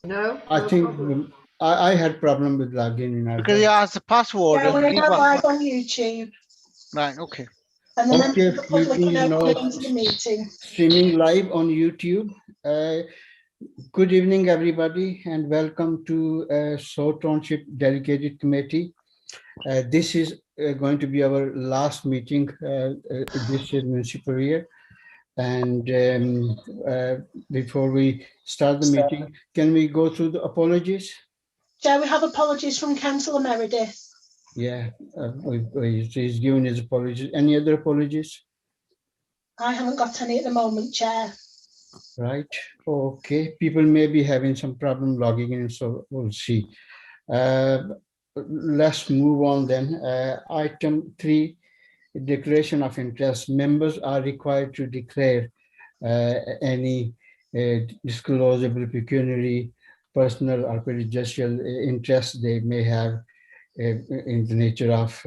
No, I no think problem. I had problem with logging in as Because he well. asked the password Yeah, and we're give now a live on YouTube, right. Okay. and the members Okay, of the public we are now know coming into the meeting. streaming live on YouTube. Good evening, everybody, and welcome to Township Delegated Committee. This is going to be our last meeting this municipal year. And before we start the meeting, can we go through the apologies? Chair, we have apologies from Councillor Meredith. Yeah, he's given his apologies. Any other apologies? I haven't got any at the moment, Chair. Right. Okay. People may be having some problem logging in, so we'll see. Let's move on then. Item 3, declaration of interest. Members are required to declare any disclosable pecuniary, personal or prejudicial interest they may have in the nature of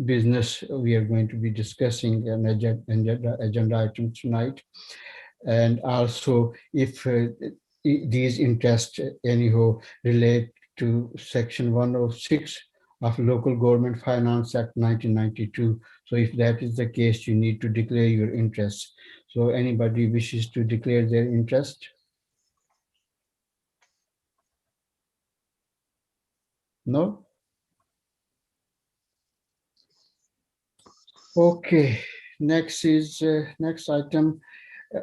business we are going to be discussing an agenda item tonight. And also if these interests anyhow relate to Section 106 of Local Government Finance Act 1992. So if that is the case, you need to declare your interests. So anybody wishes to declare their interest? No? Okay, next is next item,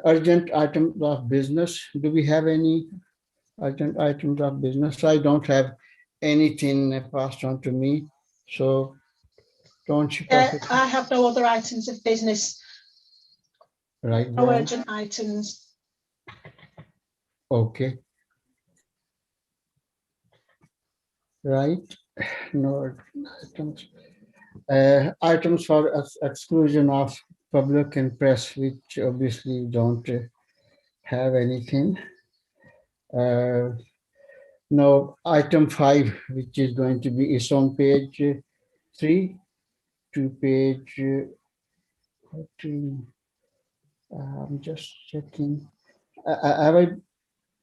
urgent items of business. Do we have any urgent items of business? I don't have anything passed on to me. So don't you I have no other items of business, right no then? urgent items. Okay. Right. No items. Items for exclusion of public and press, which obviously don't have anything. Now, item 5, which is going to be, is on page 3 to page 14. I'm just checking. Have I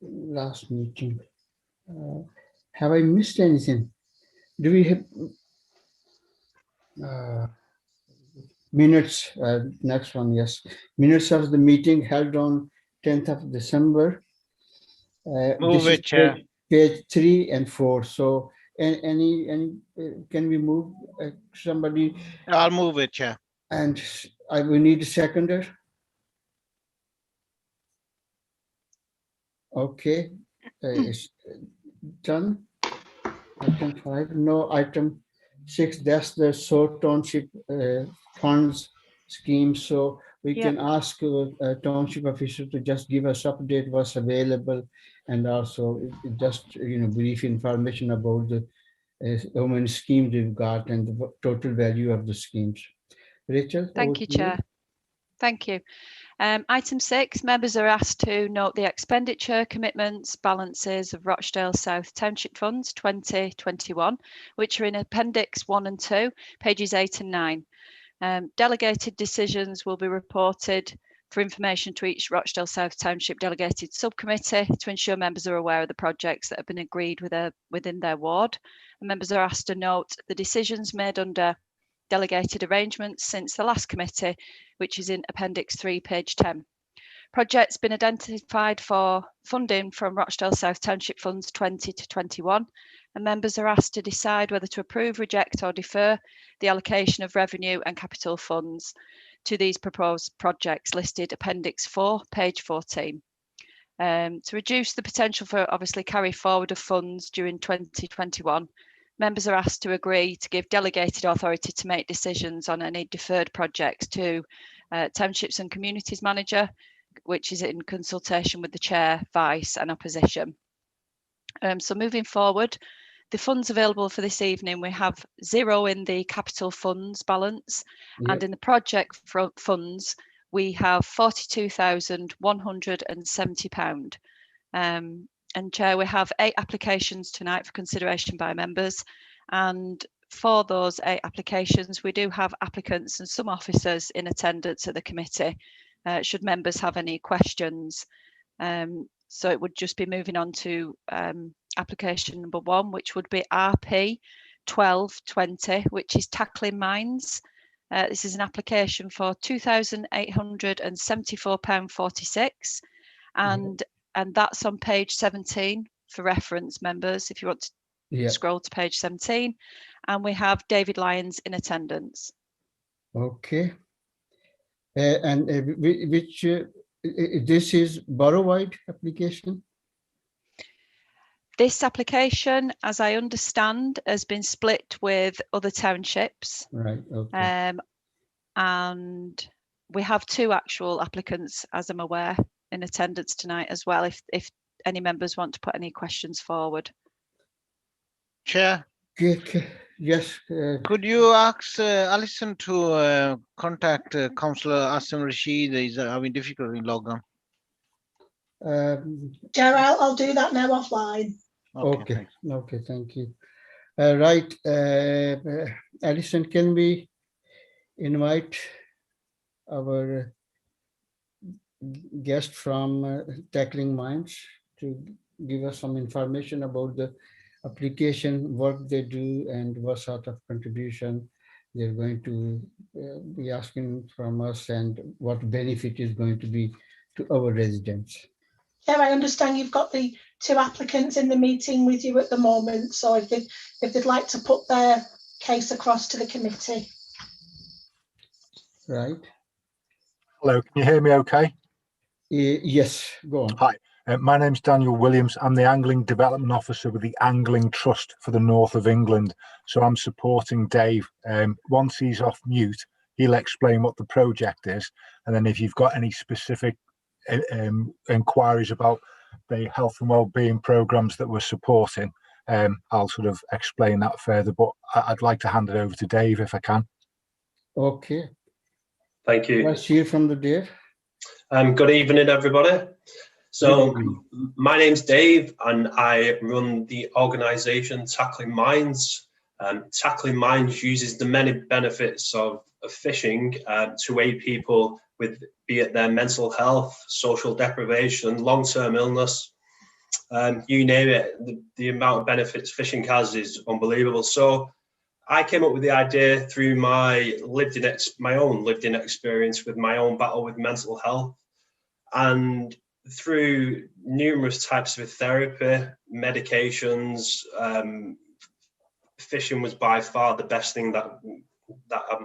last meeting? Have I missed anything? Do we have minutes? Next one, yes. Minutes of the meeting held on 10th of December. Move This it, is Chair. page 3 and 4. So, any can we move somebody? I'll move it, Chair. And I will need a seconder. Okay, it's done. Item 5. No, item 6. That's the Township funds scheme. So we can ask township official to just give us update what's available, and also just brief information about the how many schemes we've got and the total value of the schemes. Rachel, Thank you, Chair. Thank you. Item 6, members are asked to note the expenditure, commitments, balances of Rochdale South Township Funds 2021, which are in Appendix 1 and 2, pages 8 and 9. Delegated decisions will be reported for information to each Rochdale South Township Delegated Subcommittee to ensure members are aware of the projects that have been agreed within their ward. And members are asked to note the decisions made under delegated arrangements since the last committee, which is in Appendix 3, page 10. Projects been identified for funding from Rochdale South Township Funds 20 to 21, and members are asked to decide whether to approve, reject or defer the allocation of revenue and capital funds to these proposed projects listed Appendix 4, page 14. To reduce the potential for obviously carry forward of funds during 2021, members are asked to agree to give delegated authority to make decisions on any deferred projects to Townships and Communities Manager, which is in consultation with the Chair, Vice and Opposition. So moving forward, the funds available for this evening, we have 0 in the capital funds balance, and in the project funds, we have £42,170. And Chair, we have 8 applications tonight for consideration by members. And for those 8 applications, we do have applicants and some officers in attendance at the committee, should members have any questions. So it would just be moving on to application number 1, which would be RP 1220, which is tackling mines. This is an application for £2,874.46, and that's on page 17 for reference, members, if you want to scroll to page 17. And we have David Lyons in attendance. Okay. And which this is borough-wide application? This application, as I understand, has been split with other townships. Right. Okay. And we have 2 actual applicants, as I'm aware, in attendance tonight as well, if any members want to put any questions forward. Chair, Yes. could you ask Alison to contact Councillor Asim Rashid? He's having difficulty in log on. Chair, I'll do that now offline. Okay. Okay. Thank you. Right. Alison, can we invite our guest from Tackling Minds to give us some information about the application, what they do, and what sort of contribution they're going to be asking from us, and what benefit is going to be to our residents. Chair, I understand you've got the 2 applicants in the meeting with you at the moment, so if they'd like to put their case across to the committee. Right. Hello, can you hear me okay? Yes, go on. Hi, my name's Daniel Williams. I'm the Angling Development Officer with the Angling Trust for the North of England. So I'm supporting Dave. Once he's off mute, he'll explain what the project is. And then if you've got any specific inquiries about the health and wellbeing programs that we're supporting, I'll sort of explain that further. But I'd like to hand it over to Dave if I can. Okay. Thank you. Let's hear from the Dave. Good evening, everybody. So my name's Dave and I run the organisation Tackling Minds. Tackling Minds uses the many benefits of fishing to aid people with, be it their mental health, social deprivation, long-term illness, you name it. The amount of benefits fishing has is unbelievable. So I came up with the idea through my own lived-in experience with my own battle with mental health, and through numerous types of therapy, medications. Fishing was by far the best thing that I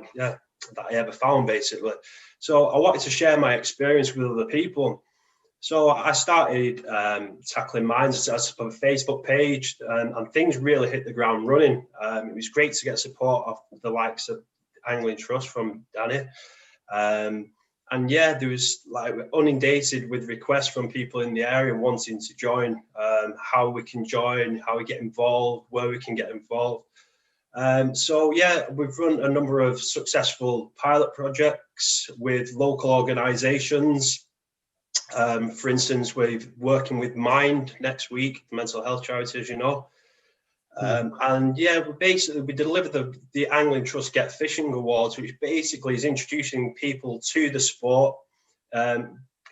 ever found, basically. So I wanted to share my experience with other people. So I started Tackling Minds as a Facebook page, and things really hit the ground running. It was great to get support of the likes of Angling Trust from Danny. And yeah, there was like inundated with requests from people in the area wanting to join, how we can join, how we get involved, where we can get involved. So yeah, we've run a number of successful pilot projects with local organisations. For instance, we're working with Mind next week, the mental health charity, as you know. And yeah, we deliver the Angling Trust Get Fishing Awards, which basically is introducing people to the sport. If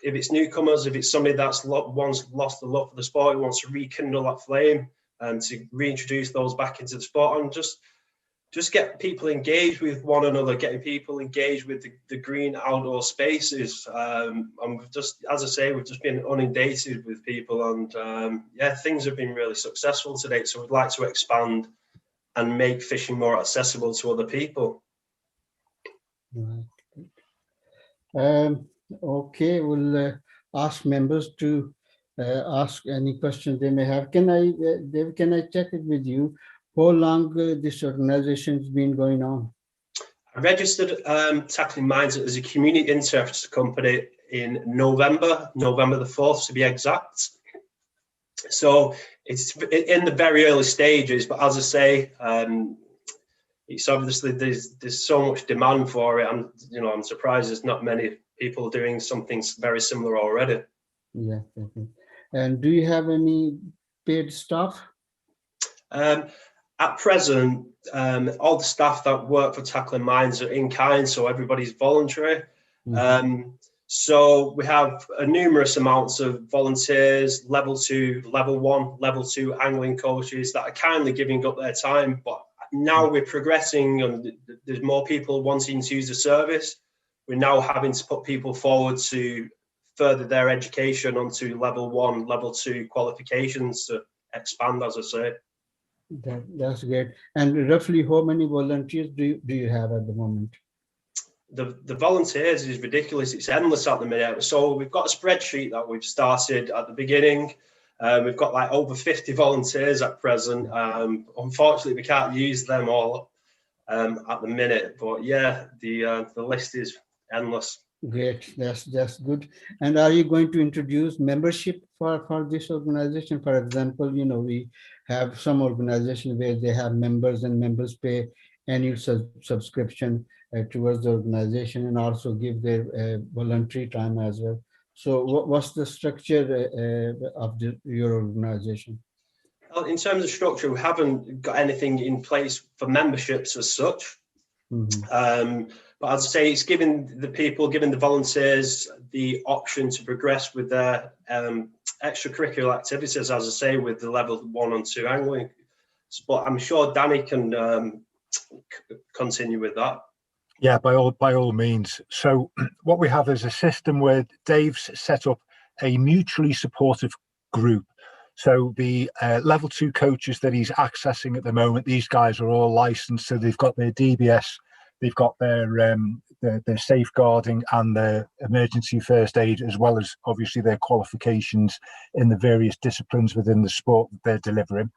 it's newcomers, if it's somebody that's once lost the love for the sport, who wants to rekindle that flame and to reintroduce those back into the sport, and just get people engaged with one another, getting people engaged with the green outdoor spaces. And we've just, as I say, we've just been inundated with people, and yeah, things have been really successful to date. So we'd like to expand and make fishing more accessible to other people. Right. Okay, we'll ask members to ask any questions they may have. Dave, can I check it with you? How long this organization's been going on? I registered Tackling Minds as a community interest company in November the 4th to be exact. So it's in the very early stages, but as I say, it's obviously there's so much demand for it. I'm surprised there's not many people doing something very similar already. Yeah, definitely. And do you have any paid staff? At present, all the staff that work for Tackling Minds are in kind, so everybody's voluntary. So we have numerous amounts of volunteers, level 2, level 1, level 2 angling coaches that are kindly giving up their time. But now we're progressing and there's more people wanting to use the service. We're now having to put people forward to further their education onto level 1, level 2 qualifications to expand, as I say. That's great. And roughly how many volunteers do you have at the moment? The volunteers is ridiculous. It's endless at the minute. So we've got a spreadsheet that we've started at the beginning. We've got like over 50 volunteers at present. Unfortunately, we can't use them all at the minute. But yeah, the list is endless. Great, that's good. And are you going to introduce membership for this organization? For example, you know, we have some organizations where they have members and members pay annual subscription towards the organization and also give their voluntary time as well. So what's the structure of your organization? Well, in terms of structure, we haven't got anything in place for memberships as such. But as I say, it's giving the volunteers the option to progress with their extracurricular activities, as I say, with the level 1 and 2 angling. But I'm sure Danny can continue with that. Yeah, by all means. So what we have is a system where Dave's set up a mutually supportive group. So the level 2 coaches that he's accessing at the moment, these guys are all licensed, so they've got their DBS, they've got their safeguarding and their emergency first aid, as well as obviously their qualifications in the various disciplines within the sport that they're delivering.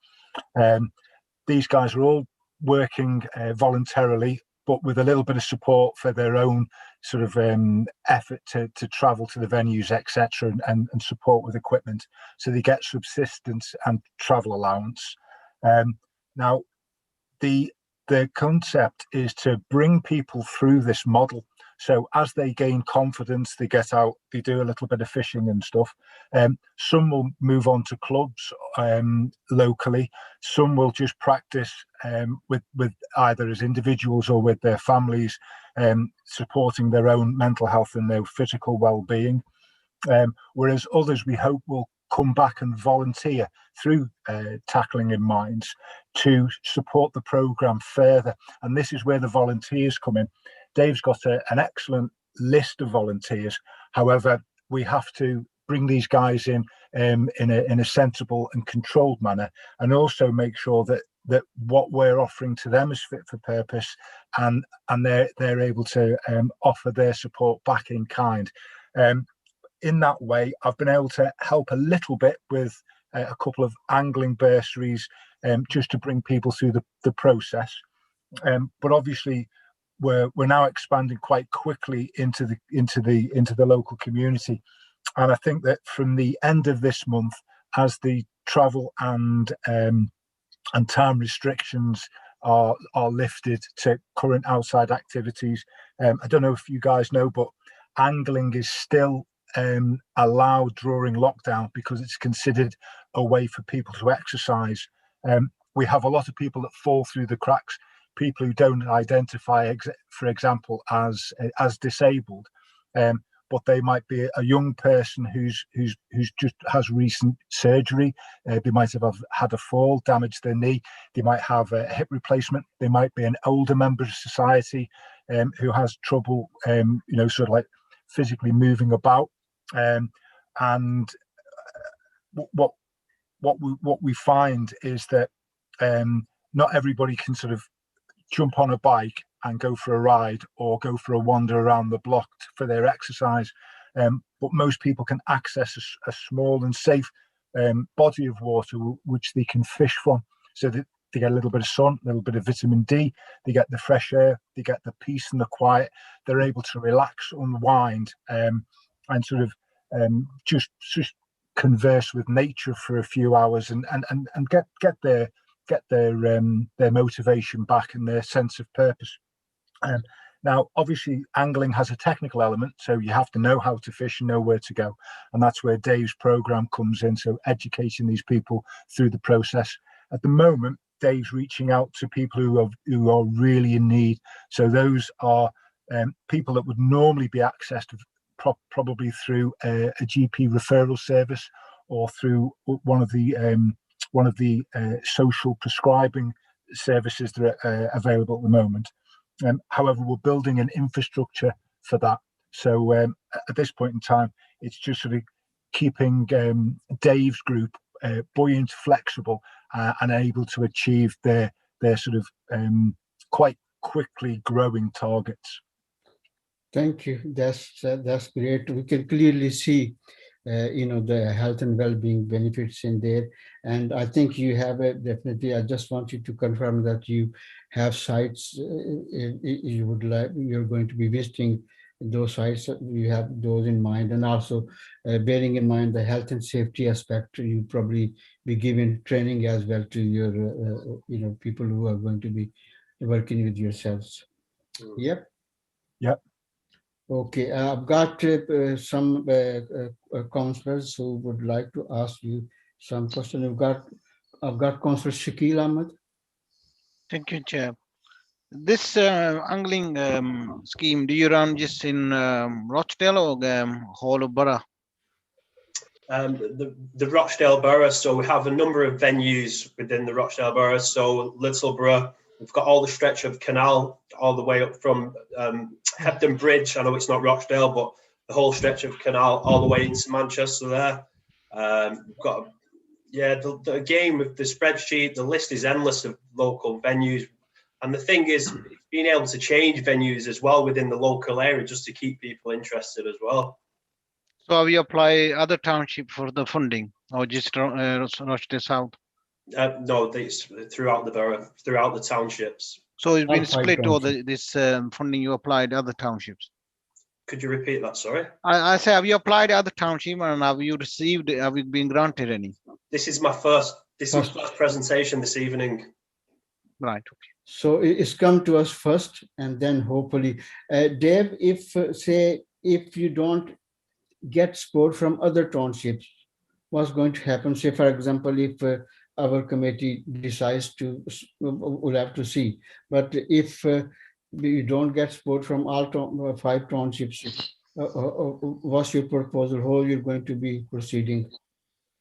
These guys are all working voluntarily, but with a little bit of support for their own sort of effort to travel to the venues, etc., and support with equipment. So they get subsistence and travel allowance. Now, the concept is to bring people through this model. So as they gain confidence, they get out, they do a little bit of fishing and stuff. Some will move on to clubs locally. Some will just practice with either as individuals or with their families, supporting their own mental health and their physical well-being. Whereas others, we hope, will come back and volunteer through Tackling in Minds to support the programme further. And this is where the volunteers come in. Dave's got an excellent list of volunteers. However, we have to bring these guys in a sensible and controlled manner, and also make sure that what we're offering to them is fit for purpose, and they're able to offer their support back in kind. In that way, I've been able to help a little bit with a couple of angling bursaries, just to bring people through the process. But obviously, we're now expanding quite quickly into the local community, and I think that from the end of this month, as the travel and time restrictions are lifted to current outside activities, I don't know if you guys know, but angling is still allowed during lockdown because it's considered a way for people to exercise. We have a lot of people that fall through the cracks, people who don't identify, for example, as disabled, but they might be a young person who's just has recent surgery. They might have had a fall, damaged their knee. They might have a hip replacement. They might be an older member of society who has trouble, sort of like physically moving about. And what we find is that not everybody can sort of jump on a bike and go for a ride or go for a wander around the block for their exercise, but most people can access a small and safe body of water which they can fish from, so that they get a little bit of sun, a little bit of vitamin D, they get the fresh air, they get the peace and the quiet, they're able to relax, unwind, and sort of just converse with nature for a few hours and get their motivation back and their sense of purpose. Now, obviously, angling has a technical element, so you have to know how to fish and know where to go, and that's where Dave's program comes in. So educating these people through the process. At the moment, Dave's reaching out to people who are really in need. So those are people that would normally be accessed probably through a GP referral service or through one of the social prescribing services that are available at the moment. However, we're building an infrastructure for that. So at this point in time, it's just sort of keeping Dave's group buoyant, flexible, and able to achieve their sort of quite quickly growing targets. Thank you. That's great. We can clearly see, the health and well-being benefits in there. And I think you have definitely. I just want you to confirm that you have sites you're going to be visiting those sites. You have those in mind, and also bearing in mind the health and safety aspect. You probably be giving training as well to your people who are going to be working with yourselves. Yep. Yep. Okay, I've got some councillors who would like to ask you some questions. I've got Councillor Shakil Ahmed. Thank you, Chair. This angling scheme, do you run just in Rochdale or whole of borough? The Rochdale borough, so we have a number of venues within the Rochdale borough. So Littleborough, we've got all the stretch of canal all the way up from Hebden Bridge. I know it's not Rochdale, but the whole stretch of canal all the way into Manchester there. We've got, again, with the spreadsheet, the list is endless of local venues. And the thing is, being able to change venues as well within the local area just to keep people interested as well. So we apply other township for the funding or just Rochdale South? No, it's throughout the borough, throughout the townships. So it's been split, or this funding you applied to other townships? Could you repeat that, sorry? I say, have you applied to other township and have you received, have you been granted any? This is my first presentation this evening. Right, okay. So it's come to us first, and then hopefully, Dave, if you don't get support from other townships, what's going to happen? Say, for example, if our committee decides to, we'll have to see. But if we don't get support from all 5 townships, what's your proposal? How you're going to be proceeding?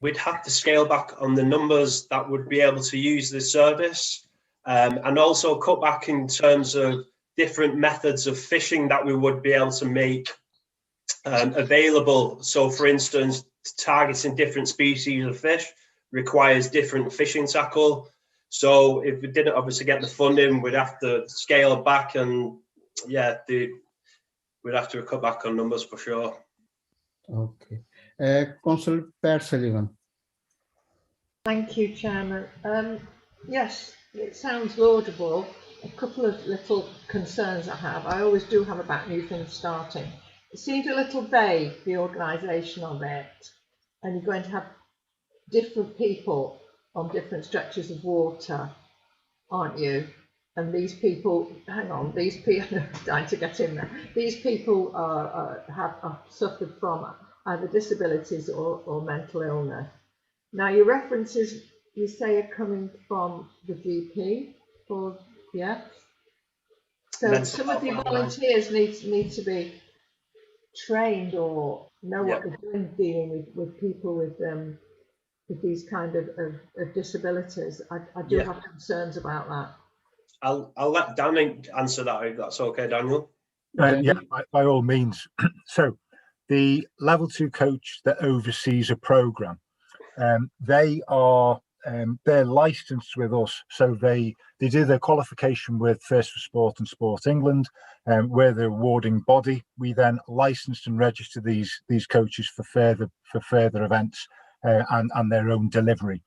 We'd have to scale back on the numbers that would be able to use the service, and also cut back in terms of different methods of fishing that we would be able to make available. So, for instance, targeting different species of fish requires different fishing tackle. So if we didn't obviously get the funding, we'd have to scale back, and we'd have to cut back on numbers for sure. Okay. Councillor Pat Sullivan. Thank you, Chairman. Yes, it sounds laudable. A couple of little concerns I have. I always do have about new things starting. It seems a little vague, the organisation of it, and you're going to have different people on different stretches of water, aren't you? And these people, hang on, these people are trying to get in there. These people have suffered from either disabilities or mental illness. Now, your references, you say, are coming from the GP, or yeah. So some of the volunteers need to be trained or know what they're doing dealing with people with these kind of disabilities. I do have concerns about that. I'll let Dan answer that if that's okay, Daniel. Yeah, by all means. So the level 2 coach that oversees a program, they're licensed with us, so they do their qualification with First for Sport and Sport England, we're the awarding body. We then license and register these coaches for further events and their own delivery.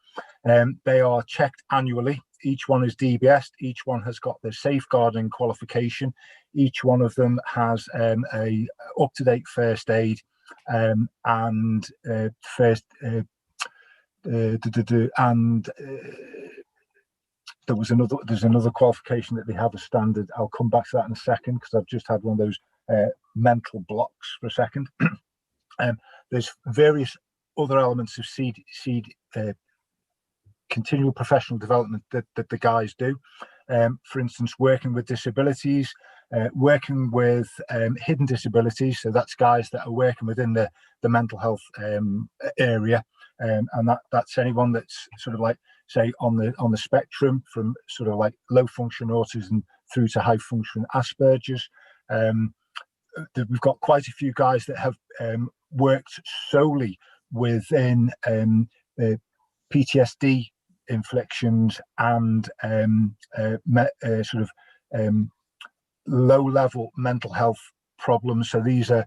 They are checked annually. Each one is DBS. Each one has got their safeguarding qualification. Each one of them has a up-to-date first aid and there's another qualification that they have as standard. I'll come back to that in a second because I've just had one of those mental blocks for a second. There's various other elements of continual professional development that the guys do. For instance, working with disabilities, working with hidden disabilities. So that's guys that are working within the mental health area, and that's anyone that's sort of like, say, on the spectrum, from sort of like low function autism through to high function Asperger's. We've got quite a few guys that have worked solely within PTSD inflictions and sort of low-level mental health problems. So these are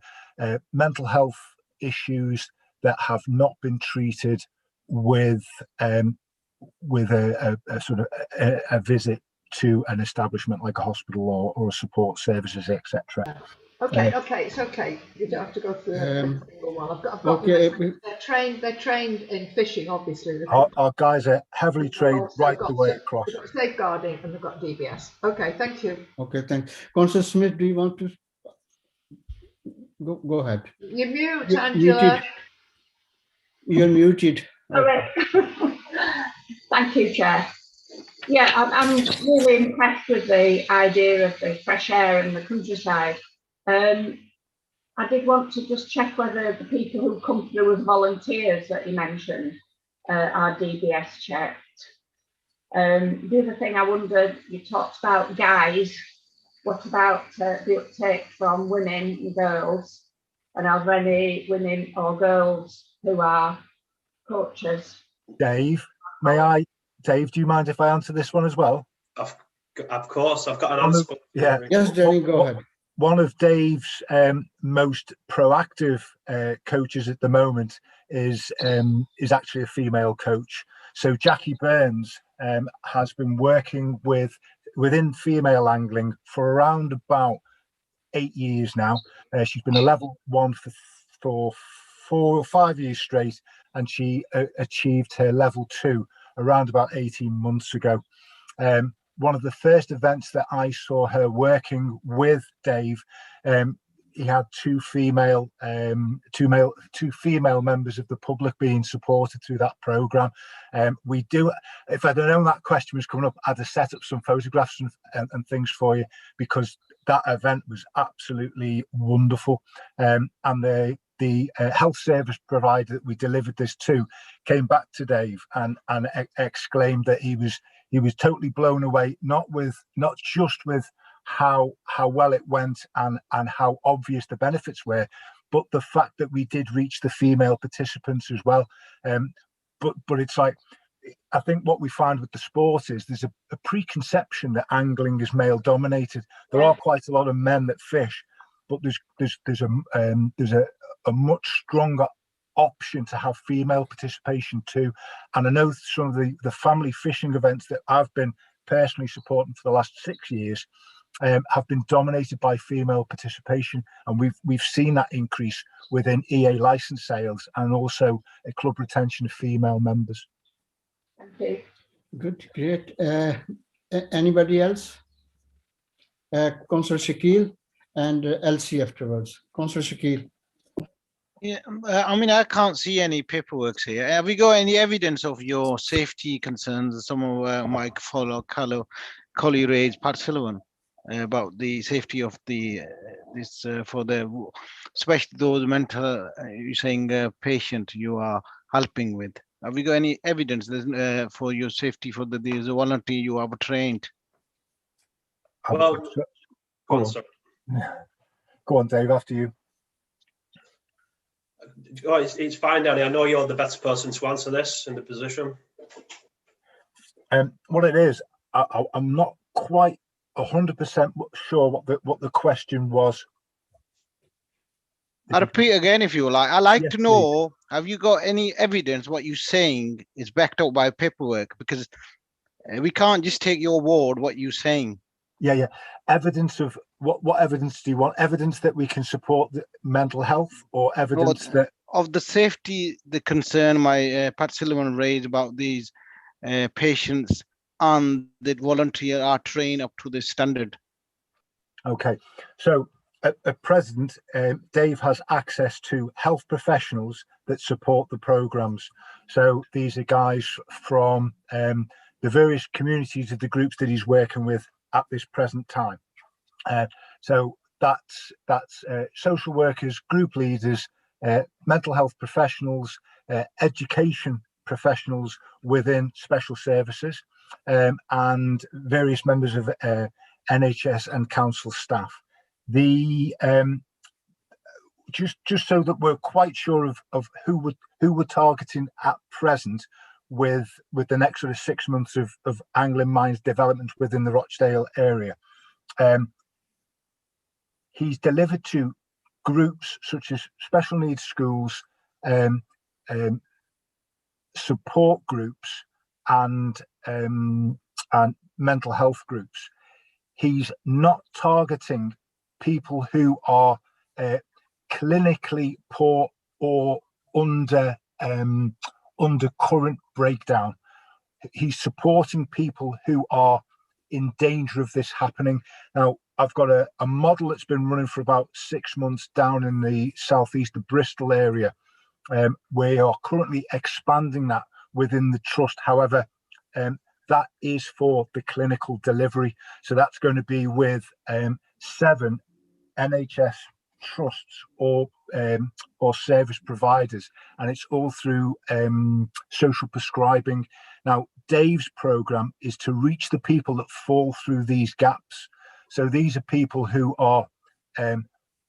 mental health issues that have not been treated with a sort of a visit to an establishment like a hospital or support services, etc. Okay, it's okay. You don't have to go through every single one. I've got okay. They're trained in fishing, obviously. Our guys are heavily trained Also right got the way across. They've got safeguarding and they've got DBS. Okay, thank you. Okay, thanks. Councillor Smith, do you want to go ahead? You're mute, You're Angela. muted. You're muted. Sorry. Thank you, Chair. Yeah, I'm really impressed with the idea of the fresh air and the countryside. I did want to just check whether the people who come through as volunteers that you mentioned are DBS checked. The other thing I wondered, you talked about guys. What about the uptake from women and girls? And are there any women or girls who are coaches? Dave, Dave, do you mind if I answer this one as well? Of course, I've got an answer. Yeah. Yes, Danny, go ahead. One of Dave's most proactive coaches at the moment is actually a female coach. So Jackie Burns has been working within female angling for around about 8 years now. She's been a level 1 for 4 or 5 years straight, and she achieved her level 2 around about 18 months ago. One of the first events that I saw her working with Dave, he had two female members of the public being supported through that program. We do, if I'd known that question was coming up, I'd have set up some photographs and things for you, because that event was absolutely wonderful. And the health service provider that we delivered this to came back to Dave and exclaimed that he was totally blown away, not just with how well it went and how obvious the benefits were, but the fact that we did reach the female participants as well. But it's like, I think what we find with the sport is there's a preconception that angling is male dominated. There are quite a lot of men that fish, but there's a much stronger option to have female participation too. And I know some of the family fishing events that I've been personally supporting for the last 6 years have been dominated by female participation, and we've seen that increase within EA license sales and also a club retention of female members. Thank you. Good, great. Anybody else? Councillor Shakil and Elsie afterwards. Councillor Shakil. Yeah, I mean, I can't see any paperwork here. Have we got any evidence of your safety concerns? Some of my colleague raised, Pat Sullivan, about the safety of for the, especially those mental, you're saying patient you are helping with. Have we got any evidence for your safety for these volunteer you have trained? Well, go on, Dave, after you. Oh, it's fine, Danny. I know you're the better person to answer this in the position. What it is, I'm not quite 100% sure what the question was. I'll repeat again if you like. I'd like Yes, to know, have you got any evidence what you're saying is backed up by paperwork? Because we can't just take your word what you're saying. Yeah. Evidence of what evidence do you want? Evidence that we can support the mental health, or evidence that of the safety, the concern my Pat Sullivan raised about these patients and that volunteer are trained up to the standard? Okay, so at present, Dave has access to health professionals that support the programs. So these are guys from the various communities of the groups that he's working with at this present time. So that's social workers, group leaders, mental health professionals, education professionals within special services, and various members of NHS and council staff. The just so that we're quite sure of who we're targeting at present with the next sort of 6 months of Anglian Minds development within the Rochdale area. He's delivered to groups such as special needs schools, support groups, and mental health groups. He's not targeting people who are clinically poor or under current breakdown. He's supporting people who are in danger of this happening. Now, I've got a model that's been running for about 6 months down in the southeast of Bristol area. We are currently expanding that within the trust. However, that is for the clinical delivery. So that's going to be with 7 NHS trusts or service providers, and it's all through social prescribing. Now, Dave's program is to reach the people that fall through these gaps. So these are people who are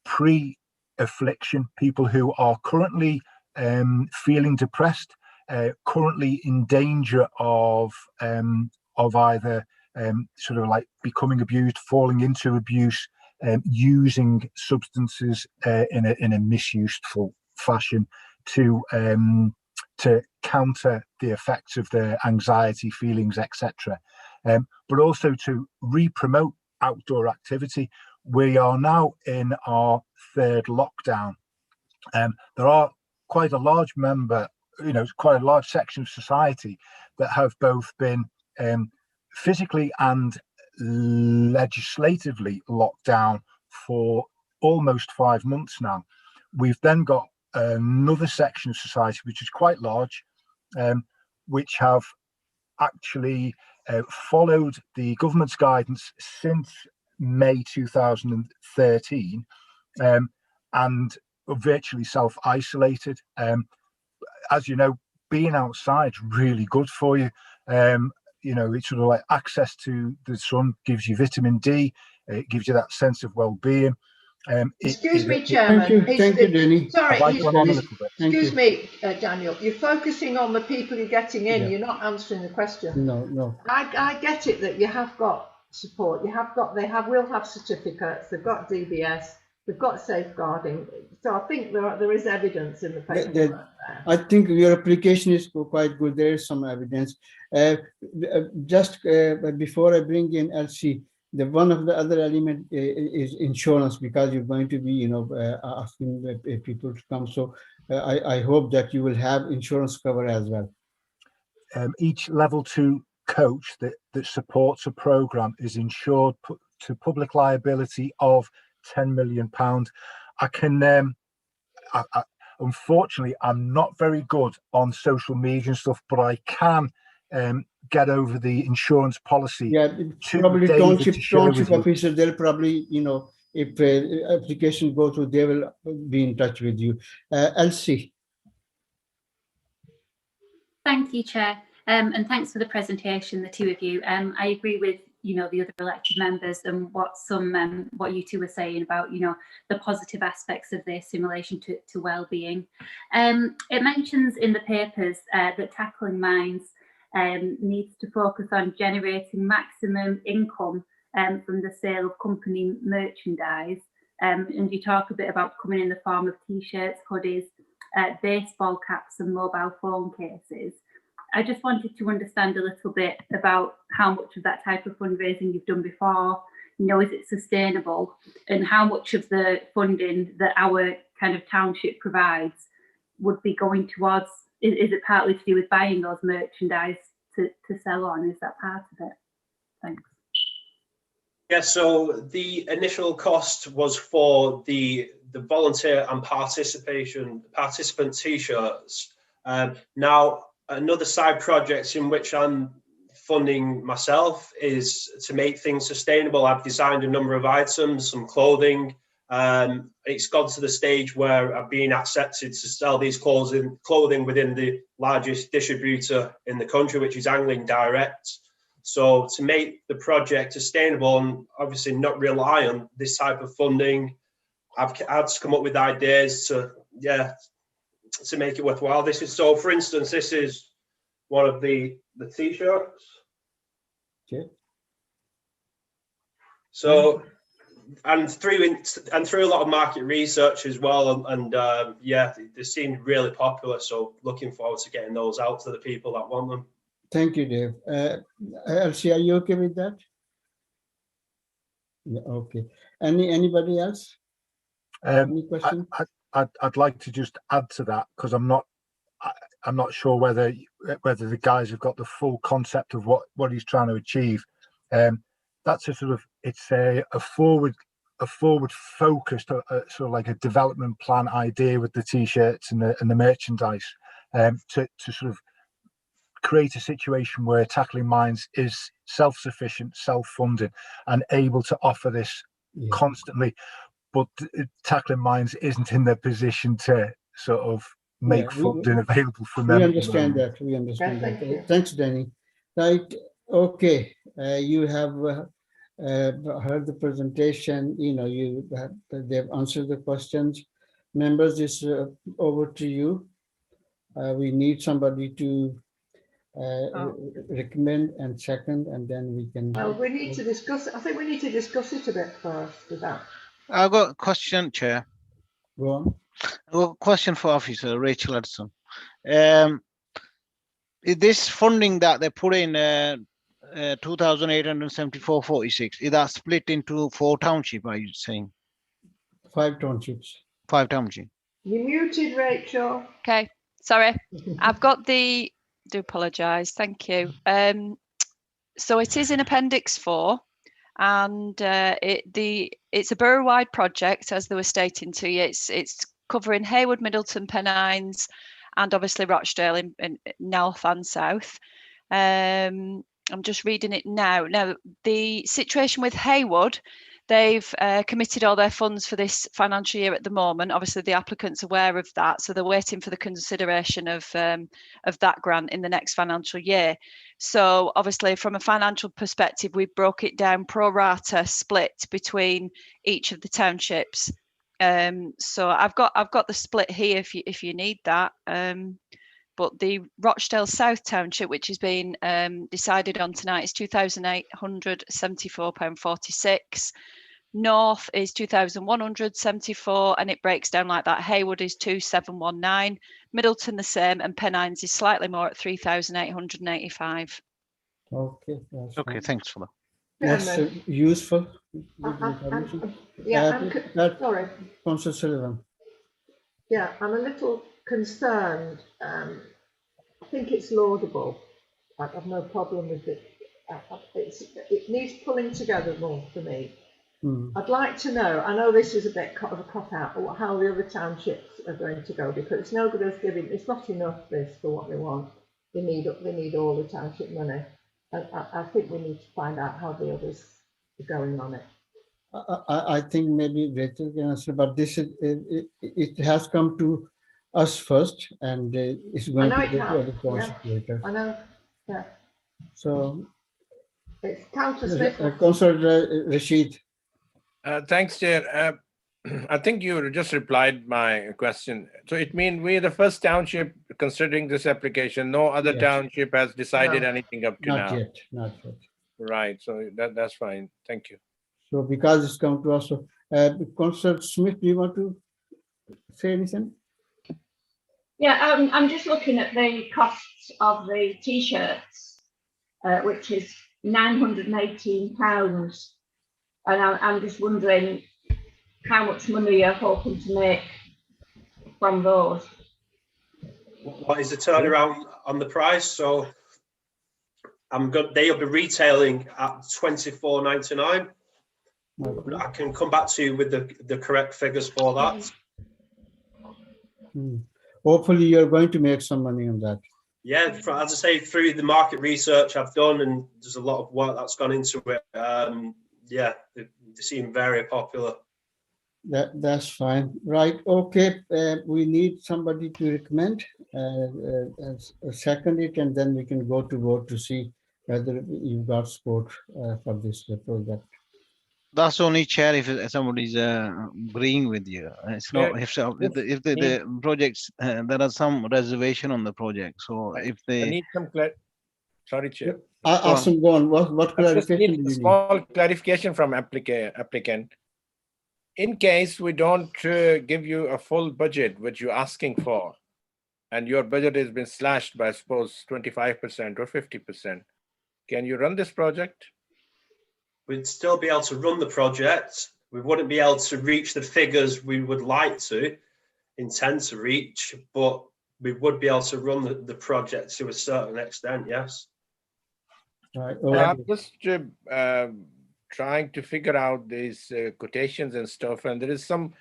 pre-affliction, people who are currently feeling depressed, currently in danger of either sort of like becoming abused, falling into abuse, using substances in a misuseful fashion to counter the effects of their anxiety, feelings, etc. But also to re-promote outdoor activity. We are now in our 3rd lockdown. There are quite a large quite a large section of society that have both been physically and legislatively locked down for almost 5 months now. We've then got another section of society which is quite large, which have actually followed the government's guidance since May 2013, and virtually self-isolated. As you know, being outside is really good for you. It's sort of like access to the sun gives you vitamin D. It gives you that sense of well-being. Excuse me, Chairman. Thank you, Danny. Sorry, excuse you. me, Daniel. You're focusing on the people you're getting in. Yeah. You're not answering the question. No. I get it that you have got support. Will have certificates. They've got DBS. They've got safeguarding. So I think there is evidence in the paper. I think your application is quite good. There is some evidence. Just before I bring in Elsie, one of the other element is insurance, because you're going to be, asking people to come. So I hope that you will have insurance cover as well. Each level 2 coach that supports a program is insured to public liability of £10 million. I can, unfortunately, I'm not very good on social media and stuff, but I can get over the insurance policy. Yeah, probably township officer. They'll probably, if application go through, they will be in touch with you. Elsie. Thank you, Chair, and thanks for the presentation, the two of you. I agree with the other elected members and what you two were saying about the positive aspects of this in relation to well-being. It mentions in the papers that Tackling Minds needs to focus on generating maximum income from the sale of company merchandise, and you talk a bit about coming in the form of t-shirts, hoodies, baseball caps and mobile phone cases. I just wanted to understand a little bit about how much of that type of fundraising you've done before. Is it sustainable, and how much of the funding that our kind of township provides would be going towards? Is it partly to do with buying those merchandise to sell on? Is that part of it? Thanks. Yeah, so the initial cost was for the volunteer and participant t-shirts. Now, another side project in which I'm funding myself is to make things sustainable. I've designed a number of items, some clothing. It's gone to the stage where I've been accepted to sell these clothing within the largest distributor in the country, which is Angling Direct. So to make the project sustainable and obviously not rely on this type of funding, I've had to come up with ideas to make it worthwhile. This is, so for instance, this is one of the t-shirts. Okay. So, and through a lot of market research as well, and they seemed really popular. So looking forward to getting those out to the people that want them. Thank you, Dave. Elsie, are you okay with that? Yeah, okay. Anybody else? Any question? I'd like to just add to that, because I'm not sure whether the guys have got the full concept of what he's trying to achieve. That's a sort of, it's a forward focused sort of like a development plan idea with the t-shirts and the merchandise, to sort of create a situation where Tackling Minds is self-sufficient, self-funded, and able to offer this constantly. But Tackling Minds isn't in the position to sort of make funding available from them. We understand that. We understand that. Thanks, Danny. Right. Okay. You have heard the presentation. You know, they've answered the questions. Members, it's over to you. We need somebody to recommend and second, and then we can. Well, we need to discuss it. I think we need to discuss it a bit first with that. I've got a question, Chair. Go on. I've got a question for Officer Rachel Hudson. Is this funding that they put in 2,874.46, is that split into 4 townships, are you saying? 5 townships. 5 townships. You muted, Rachel. Okay, sorry. I've got do apologise, thank you. So it is in Appendix 4, and it's a borough-wide project, as they were stating to you. It's covering Haywood, Middleton, Pennines, and obviously Rochdale in north and south. I'm just reading it now. Now, the situation with Haywood, they've committed all their funds for this financial year at the moment. Obviously, the applicant's aware of that, so they're waiting for the consideration of that grant in the next financial year. So, obviously, from a financial perspective, we broke it down pro rata, split between each of the townships. So I've got the split here if you need that. But the Rochdale South Township, which has been decided on tonight, is £2,874.46. North is 2,174, and it breaks down like that. Haywood is 2,719, Middleton the same, and Pennines is slightly more at 3,885. Okay. Okay, thanks for that. That's useful. Sorry. Councillor Sullivan. Yeah, I'm a little concerned. I think it's laudable. I have no problem with it. It needs pulling together more for me. I'd like to know, I know this is a bit of a cop-out, how the other townships are going to go, because it's no good us giving, it's not enough this for what they want. They need all the township money. And I think we need to find out how the others are going on it. I think maybe Rachel can answer, but this is it has come to us first, and it's going to go to other townships later. I know. Yeah. So it's Councillor Smith. Councillor Rashid. Thanks, Chair. I think you just replied my question. So it means we're the first township considering this application. No other township has decided anything up to now. Not yet. Right. So that's fine. Thank you. So because it's come to us, so Councillor Smith, do you want to say anything? Yeah, I'm just looking at the costs of the t-shirts, which is £918, and I'm just wondering how much money you're hoping to make from those. What is the turnaround on the price? So they'll be retailing at £24.99. I can come back to you with the correct figures for that. Hopefully you're going to make some money on that. Yeah, as I say, through the market research I've done, and there's a lot of work that's gone into it. Yeah, they seem very popular. That's fine. Right. Okay. We need somebody to recommend, second it, and then we can go to vote to see whether you've got support for this project. That's only, Chair, if somebody's agreeing with you. It's not if the projects there are some reservation on the project. So if I they need some sorry, Chair. Awesome. Go on. What I just clarification need do a you need? small clarification from applicant. In case we don't give you a full budget, which you're asking for, and your budget has been slashed by, suppose, 25% or 50%, can you run this project? We'd still be able to run the project. We wouldn't be able to reach the figures we would like to, intend to reach, but we would be able to run the project to a certain extent, yes. Right. I'm just trying to figure out these quotations and stuff, and there is some,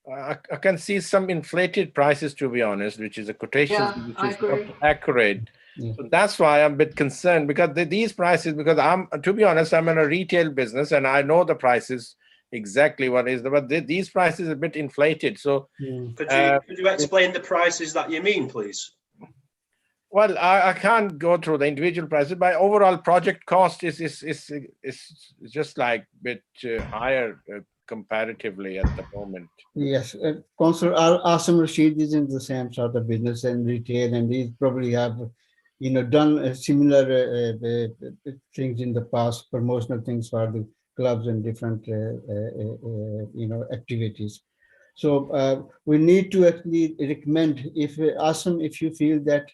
I can see some inflated prices, to be honest, which is a quotation which is not accurate. Yeah. So that's why I'm a bit concerned, because these prices, because to be honest, I'm in a retail business and I know the prices exactly what is, but these prices are a bit inflated. So could you explain the prices that you mean, please? Well, I can't go through the individual prices, but overall project cost is just like a bit higher comparatively at the moment. Yes, Councillor Asim Rashid is in the same sort of business and retail, and he probably have, done similar things in the past, promotional things for the clubs and different, activities. So we need to actually recommend, if Asim, if you feel that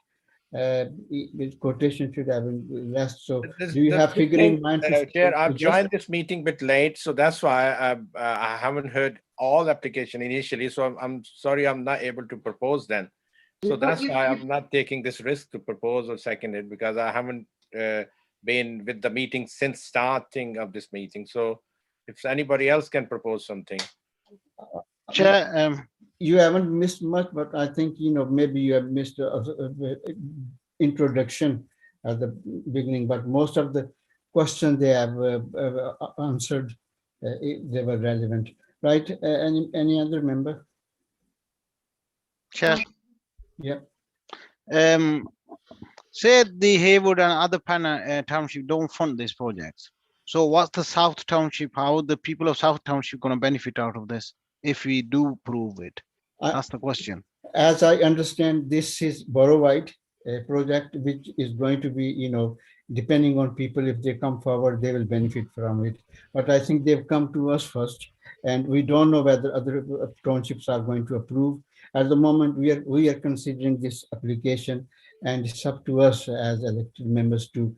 quotation should have been less. So do you have figure in mind? Chair, I've joined this meeting a bit late, so that's why I haven't heard all application initially. So I'm sorry, I'm not able to propose then. So that's why I'm not taking this risk to propose or second it, because I haven't been with the meeting since starting of this meeting. So if anybody else can propose something. Chair, you haven't missed much, but I think, maybe you have missed introduction at the beginning, but most of the questions they have answered, they were relevant. Right? Any other member? Chair. Yeah. Say the Haywood and other township don't fund these projects. So what's the South Township, how the people of South Township going to benefit out of this if we do prove it? That's the question. As I understand, this is borough-wide project, which is going to be, depending on people, if they come forward, they will benefit from it. But I think they've come to us first, and we don't know whether other townships are going to approve. At the moment, we are considering this application, and it's up to us as elected members to,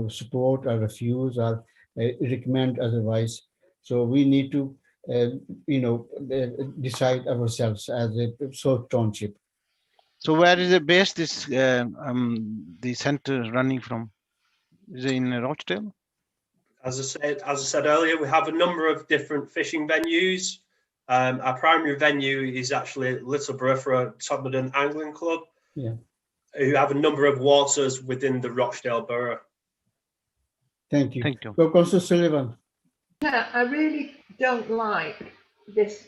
support or refuse or recommend otherwise. So we need to decide ourselves as a South Township. So where is it based, this the center running from? Is it in Rochdale? As I said earlier, we have a number of different fishing venues. Our primary venue is actually Littleborough for a Todmorden Angling Club, who have a number of waters within the Rochdale borough. Thank you. Thank you. Go, Councillor Sullivan. Yeah, I really don't like this.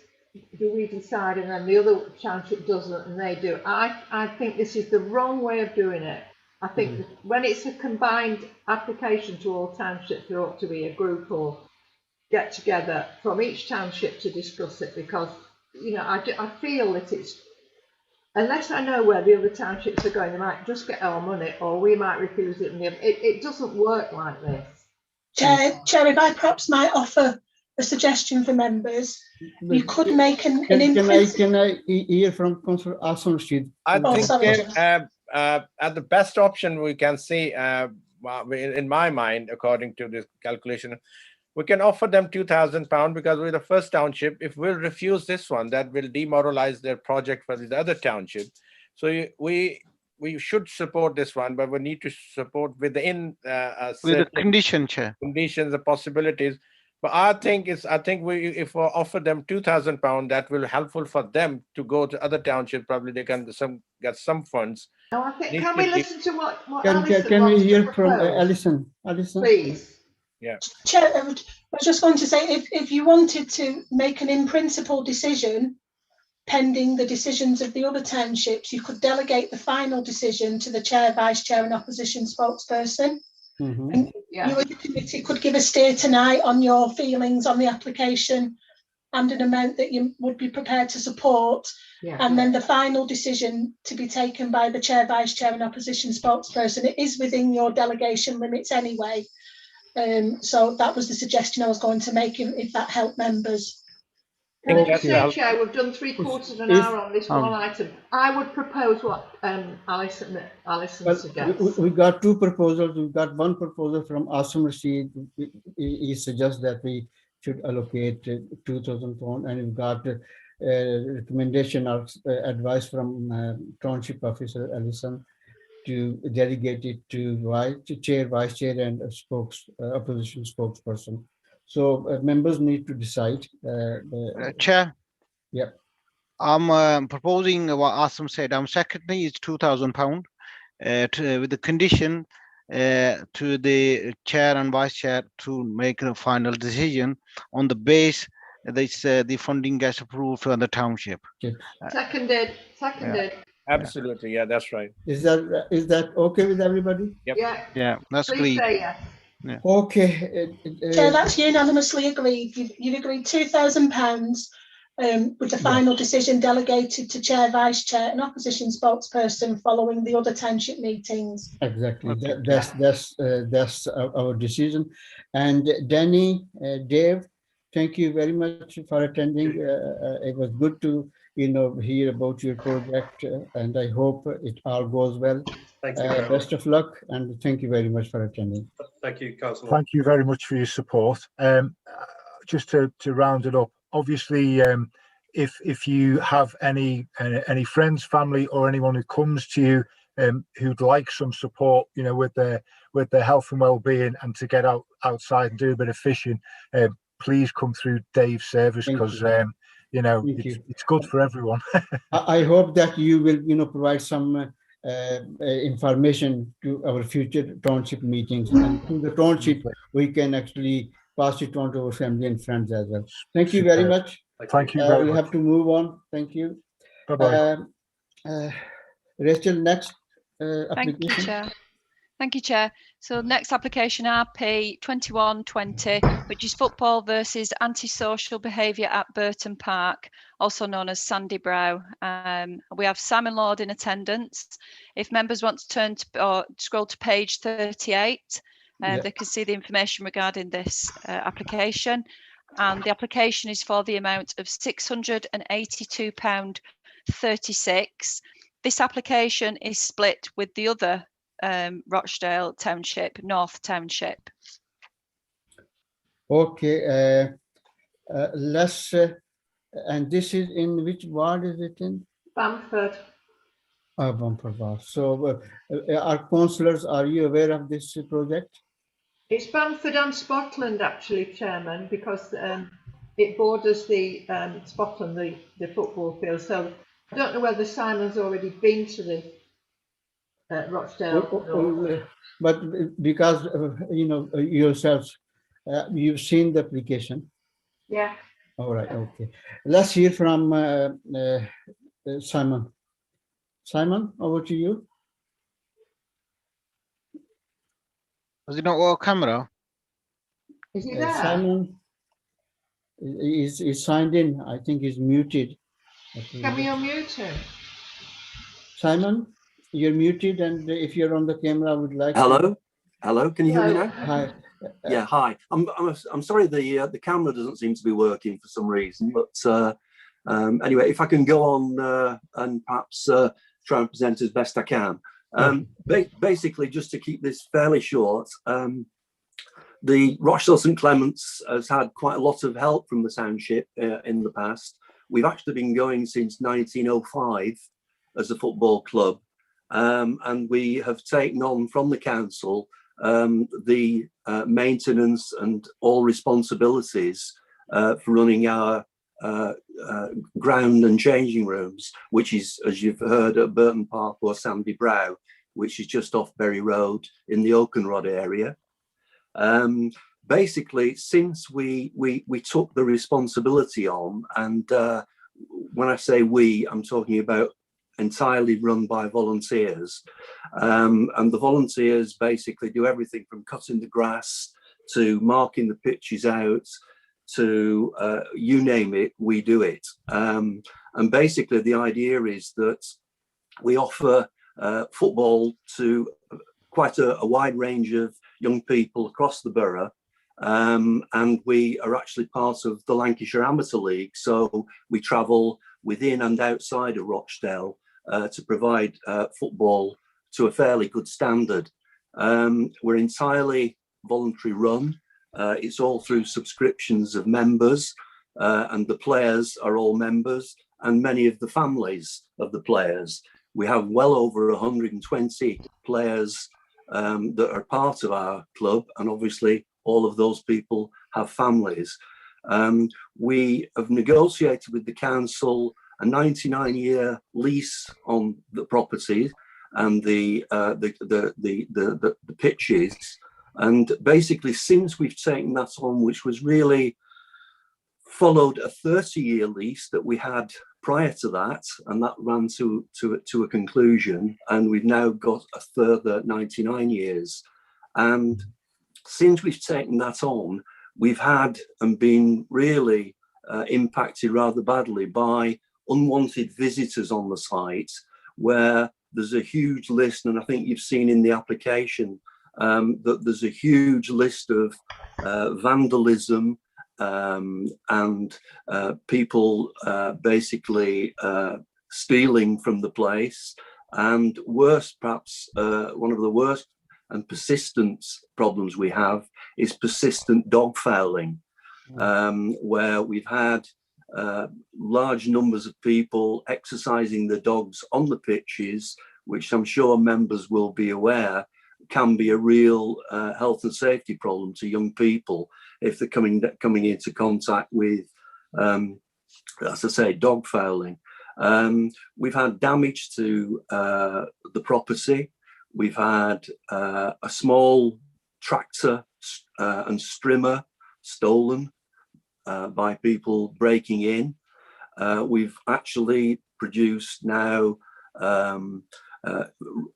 Do we decide and then the other township doesn't and they do? I think this is the wrong way of doing it. I think that when it's a combined application to all townships, there ought to be a group or get together from each township to discuss it, because I feel that it's, unless I know where the other townships are going, they might just get our money or we might refuse it. And it doesn't work like this. Chair, if I perhaps might offer a suggestion for members, you could make an Can I hear from Councillor Asim Rashid? I think at the best option we can see, in my mind, according to this calculation, we can offer them £2,000 because we're the first township. If we'll refuse this one, that will demoralize their project for the other township. So we should support this one, but we need to support within with the condition, Chair. Conditions, the possibilities. But I think if we offer them £2,000, that will be helpful for them to go to other townships. Probably they can get some funds No, I think, Needs can to we be- listen to what Can Alison we wants to hear from propose? Alison? Alison? Please. Chair, I was just going to say, if you wanted to make an in-principle decision, pending the decisions of the other townships, you could delegate the final decision to the chair, vice chair and opposition spokesperson. Mhm. And Yeah. you as a committee could give a steer tonight on your feelings on the application and an amount that you would be prepared to support. Yeah. And then the final decision to be taken by the chair, vice chair and opposition spokesperson. It is within your delegation limits anyway. So that was the suggestion I was going to make, if that helped members. Can I just Okay. say, Chair, we've done 3/4 of an If- hour on this one item. I would propose what Alison Well, suggests. we got two proposals. We've got one proposal from Asim Rashid. He suggests that we should allocate 2,000 pounds, and we've got recommendation or advice from Township Officer Alison to delegate it to chair, vice chair, and a opposition spokesperson. So members need to decide. Chair. Yeah. I'm proposing what Asim said. I'm seconding is £2,000 with the condition to the chair and vice chair to make a final decision on the base that the funding gets approved from the township. Seconded. Absolutely, yeah, that's right. Is that okay with everybody? Yep. Yeah, that's Please agreed. say yes. Okay. Chair, that's unanimously agreed. You've agreed £2,000 with the final decision delegated to chair, vice chair and opposition spokesperson following the other township meetings. Exactly. Okay. That's our decision. And Danny, Dave, thank you very much for attending. It was good to hear about your project, and I hope it all goes well. Thank you very Best much. of luck, and thank you very much for attending. Thank you, Councillor. Thank you very much for your support. Just to round it up, obviously, if you have any friends, family, or anyone who comes to you who'd like some support, with their health and well-being, and to get outside and do a bit of fishing, please come through Dave's service, because it's good for everyone. I hope that you will, provide some information to our future township meetings, and through the township we can actually pass it on to our family and friends as well. Thank you very much. Thank you very We'll much. have to move on. Thank you. Bye-bye. Rachel, next Thank you, application. Chair. Thank you, Chair. So next application, RP 2120, which is football versus antisocial behaviour at Burton Park, also known as Sandy Brow. We have Simon Lord in attendance. If members want to turn to or scroll to page 38, they can see the information regarding this application. And the application is for the amount of £682.36. This application is split with the other Rochdale Township, North Township. Okay, let's, and this is in which ward is it in? Bamford. Bamford ward. So our councillors, are you aware of this project? It's Bamford and Scotland, actually, Chairman, because it borders the Scotland, the football field. So I don't know whether Simon's already been to the Rochdale. But because yourselves, you've seen the application. Yeah. All right. Okay. Let's hear from Simon. Simon, over to you. Does it not work camera? Is he there? Simon is signed in. I think he's muted. Can we unmute him? Simon, you're muted, and if you're on the camera, I would like. Hello, hello. Can you hear me now? Hi. Yeah, hi. I'm sorry the camera doesn't seem to be working for some reason, but anyway, if I can go on and perhaps try and present as best I can. Basically, just to keep this fairly short, the Rochdale St Clements has had quite a lot of help from the township in the past. We've actually been going since 1905 as a football club, and we have taken on from the council the maintenance and all responsibilities for running our ground and changing rooms, which is, as you've heard, at Burton Park or Sandy Brow, which is just off Berry Road in the Oakenrod area. Basically, since we took the responsibility on, and when I say we, I'm talking about entirely run by volunteers, and the volunteers basically do everything from cutting the grass to marking the pitches out to you name it, we do it. And basically the idea is that we offer football to quite a wide range of young people across the borough. And we are actually part of the Lancashire Amateur League. So we travel within and outside of Rochdale to provide football to a fairly good standard. We're entirely voluntary run. It's all through subscriptions of members, and the players are all members, and many of the families of the players. We have well over 120 players that are part of our club, and obviously all of those people have families. We have negotiated with the council a 99-year lease on the property and the pitches. And basically, since we've taken that on, which was really followed a 30-year lease that we had prior to that, and that ran to a conclusion, and we've now got a further 99 years. And since we've taken that on, we've had and been really impacted rather badly by unwanted visitors on the site, where there's a huge list, and I think you've seen in the application that there's a huge list of vandalism and people basically stealing from the place, and worse, perhaps one of the worst and persistent problems we have is persistent dog fouling, where we've had large numbers of people exercising the dogs on the pitches, which I'm sure members will be aware can be a real health and safety problem to young people if they're coming into contact with, as I say, dog fouling. We've had damage to the property. We've had a small tractor and strimmer stolen by people breaking in. We've actually produced now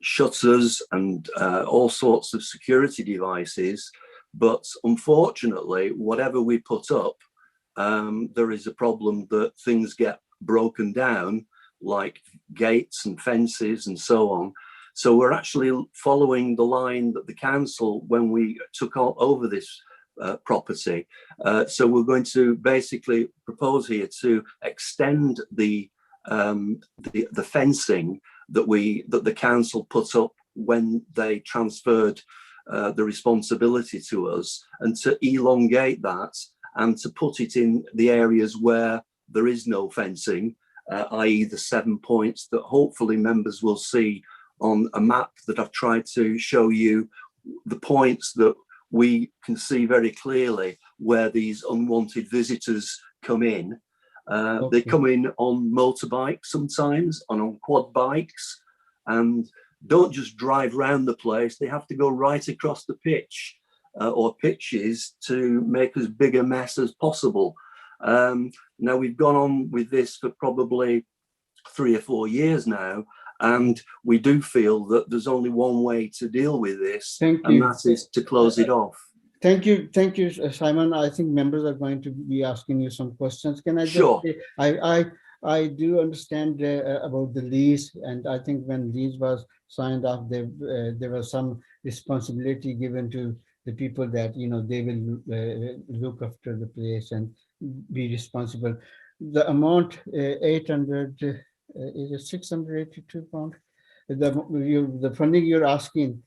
shutters and all sorts of security devices, but unfortunately, whatever we put up, there is a problem that things get broken down, like gates and fences and so on. So we're actually following the line that the council, when we took over this property, so we're going to basically propose here to extend the fencing that the council put up when they transferred the responsibility to us, and to elongate that and to put it in the areas where there is no fencing, i.e. the 7 points that hopefully members will see on a map that I've tried to show you, the points that we can see very clearly where these unwanted visitors come in. They come in on motorbikes sometimes, and on quad bikes, and don't just drive around the place. They have to go right across the pitch or pitches to make as big a mess as possible. Now, we've gone on with this for probably 3 or 4 years now, and we do feel that there's only one way to deal with this, and that is to close it off. Thank you, Simon. I think members are going to be asking you some questions. Can I just Sure. say, I do understand about the lease, and I think when lease was signed off, there was some responsibility given to the people that they will look after the place and be responsible. The amount 800 is it 682 pounds? The funding you're asking.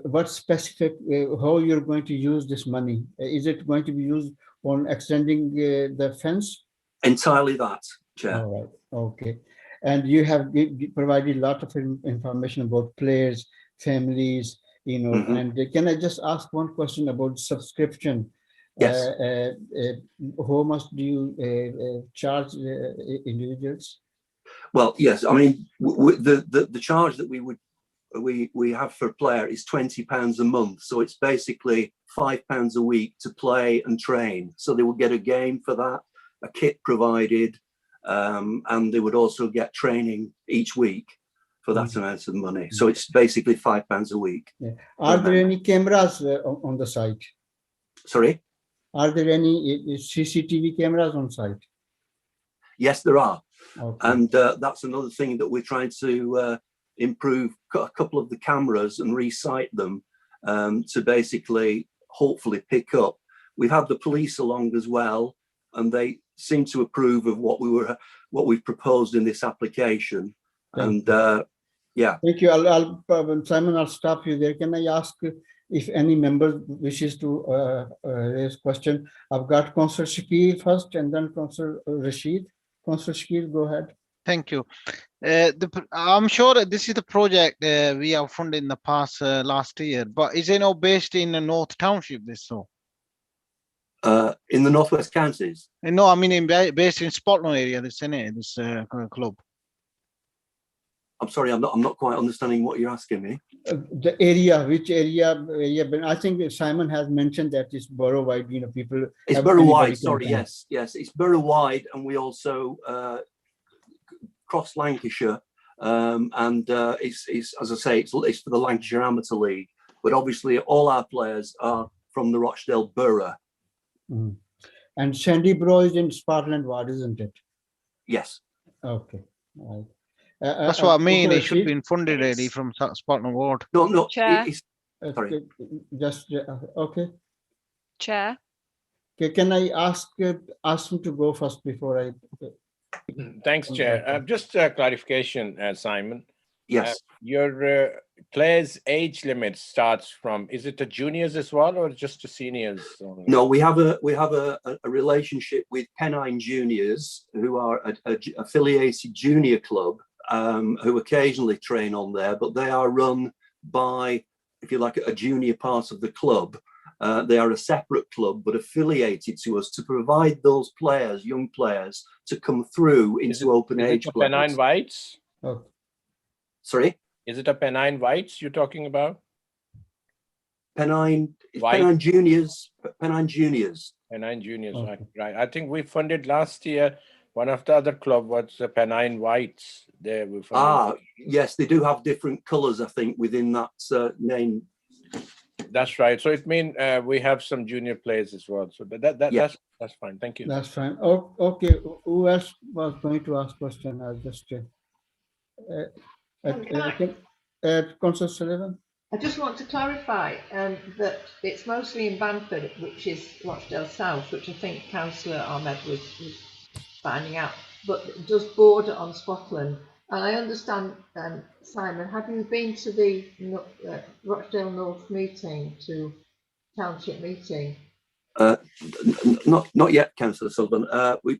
What specific, how you're going to use this money? Is it going to be used on extending the fence? Entirely that, Chair. All right, okay. And you have provided a lot of information about players, families, and can I just ask one question about subscription? Yes. How much do you charge individuals? Well, yes. I mean, the charge that we have for a player is £20 a month. So it's basically £5 a week to play and train. So they would get a game for that, a kit provided, and they would also get training each week for that amount of money. So it's basically £5 a week. Yeah. Are there any cameras on the site? Sorry? Are there any CCTV cameras on site? Yes, there are. Okay. And that's another thing that we're trying to improve a couple of the cameras and resite them to basically hopefully pick up. We've had the police along as well, and they seem to approve of what we've proposed in this application. Yeah. Thank you. Simon, I'll stop you there. Can I ask if any member wishes to raise question? I've got Councillor Shakil first, and then Councillor Rashid. Councillor Shakil, go ahead. Thank you. I'm sure that this is the project we have funded in the past last year, but is it not based in the North Township? This so? In the Northwest Counties? No, I mean based in Scotland area. This in it, this club. I'm sorry, I'm not quite understanding what you're asking me. The area, which area? I think Simon has mentioned that it's borough-wide. You know, people. It's borough-wide. Sorry, yes, it's borough-wide, and we also cross Lancashire, and it's as I say, it's for the Lancashire Amateur League. But obviously, all our players are from the Rochdale borough. Mm. And Sandyborough is in Scotland Ward, isn't it? Yes. Okay. Right. That's what I mean. It should be funded really from Scotland Ward. No. Chair. Sorry. Just okay. Chair. Okay, can I ask him to go first before I? Thanks, Chair. Just a clarification, Simon. Yes. Your players' age limit starts from, is it the juniors as well, or just the seniors only? No, we have a relationship with Pennine Juniors, who are a affiliated junior club, who occasionally train on there, but they are run by, if you like, a junior part of the club. They are a separate club, but affiliated to us to provide those players, young players, to come through into open age clubs. Pennine Whites? Oh. Sorry? Is it a Pennine Whites you're talking about? Pennine Juniors. Pennine Juniors. Pennine Juniors, Okay. right. I think we funded last year. One of the other club was the Pennine Whites. There we funded. Yes, they do have different colours, I think, within that name. That's right. So it means we have some junior players as well. So that's fine. Thank you. That's fine. Oh, okay. Who else was going to ask question? I'll just. Councillor Sullivan. I just want to clarify that it's mostly in Bamford, which is Rochdale South, which I think Councillor Ahmed was finding out, but it does border on Scotland. And I understand, Simon, have you been to the Rochdale North meeting, to Township meeting? Not yet, Councillor Sullivan.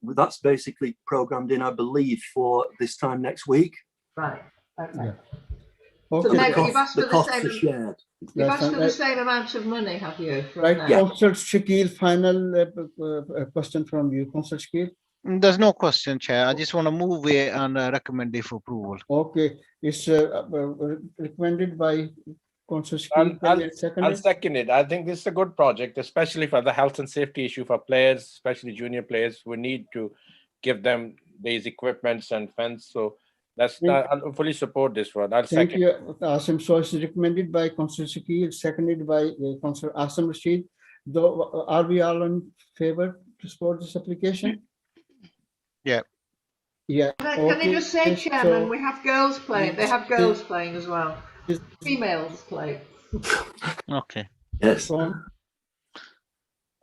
That's basically programmed in, I believe, for this time next week. Right. Okay. Yeah. So Okay. you've asked for the costs are shared. You've asked for the same amount of money, have you? Right, Yeah. Councillor Shakil, final question from you, Councillor Shakil. There's no question, Chair. I just want to move it and recommend it for approval. Okay, it's recommended by Councillor Shakil. I'll second it. I think this is a good project, especially for the health and safety issue for players, especially junior players. We need to give them these equipments and fence. So I'll fully support this one. I'll Thank second. you, Asim. So it's recommended by Councillor Shakil, seconded by Councillor Asim Rashid. Though, are we all in favour to support this application? Yeah. Yeah. Can I just say, Chairman, we have girls playing. They have girls playing as well. Females play. Okay. Yes.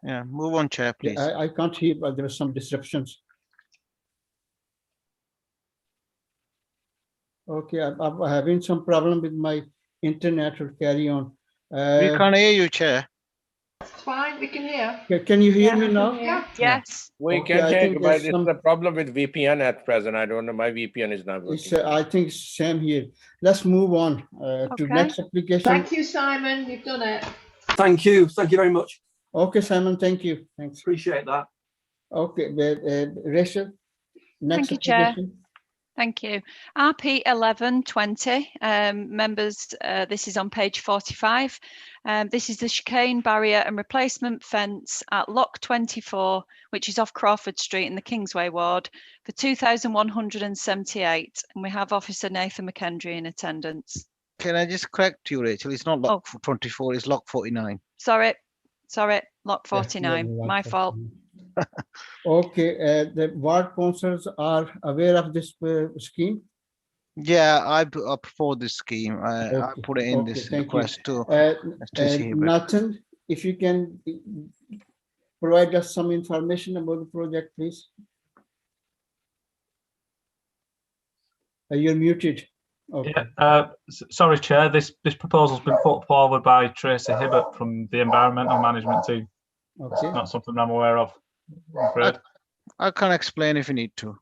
Yeah. Move on, Chair, please. I can't hear, but there are some disruptions. Okay, I'm having some problem with my internet. Will carry on. We can't hear you, Chair. It's fine, we can hear. Can you hear me now? Yeah. Yes. We Okay, can I hear think you, but there's it's some- a problem with VPN at present. I don't know. My VPN is not It's, working. I think same here. Let's move on to Okay. next application. Thank you, Simon. You've done it. Thank you very much. Okay, Simon, thank you. Thanks. Appreciate that. Okay, Rachel, next Thank you, Chair. application. Thank you. RP 1120, members, this is on page 45. This is the chicane barrier and replacement fence at Lock 24, which is off Crawford Street in the Kingsway ward for 2,178. And we have Officer Nathan McKendry in attendance. Can I just correct you, Rachel? It's not lock 24, it's lock 49. Sorry, Lock Yeah, 49, my fault. Okay, the ward councillors are aware of this scheme? Yeah, I propose this scheme. I put it in Okay, this thank request you. to Nathan, if you can provide us some information about the project, please. You're muted. Okay. Yeah, sorry, Chair. This proposal's been put forward by Tracy Hibbert from the Environmental Management Team. Okay. It's not something I'm aware of, I'm afraid. I can explain if you need to.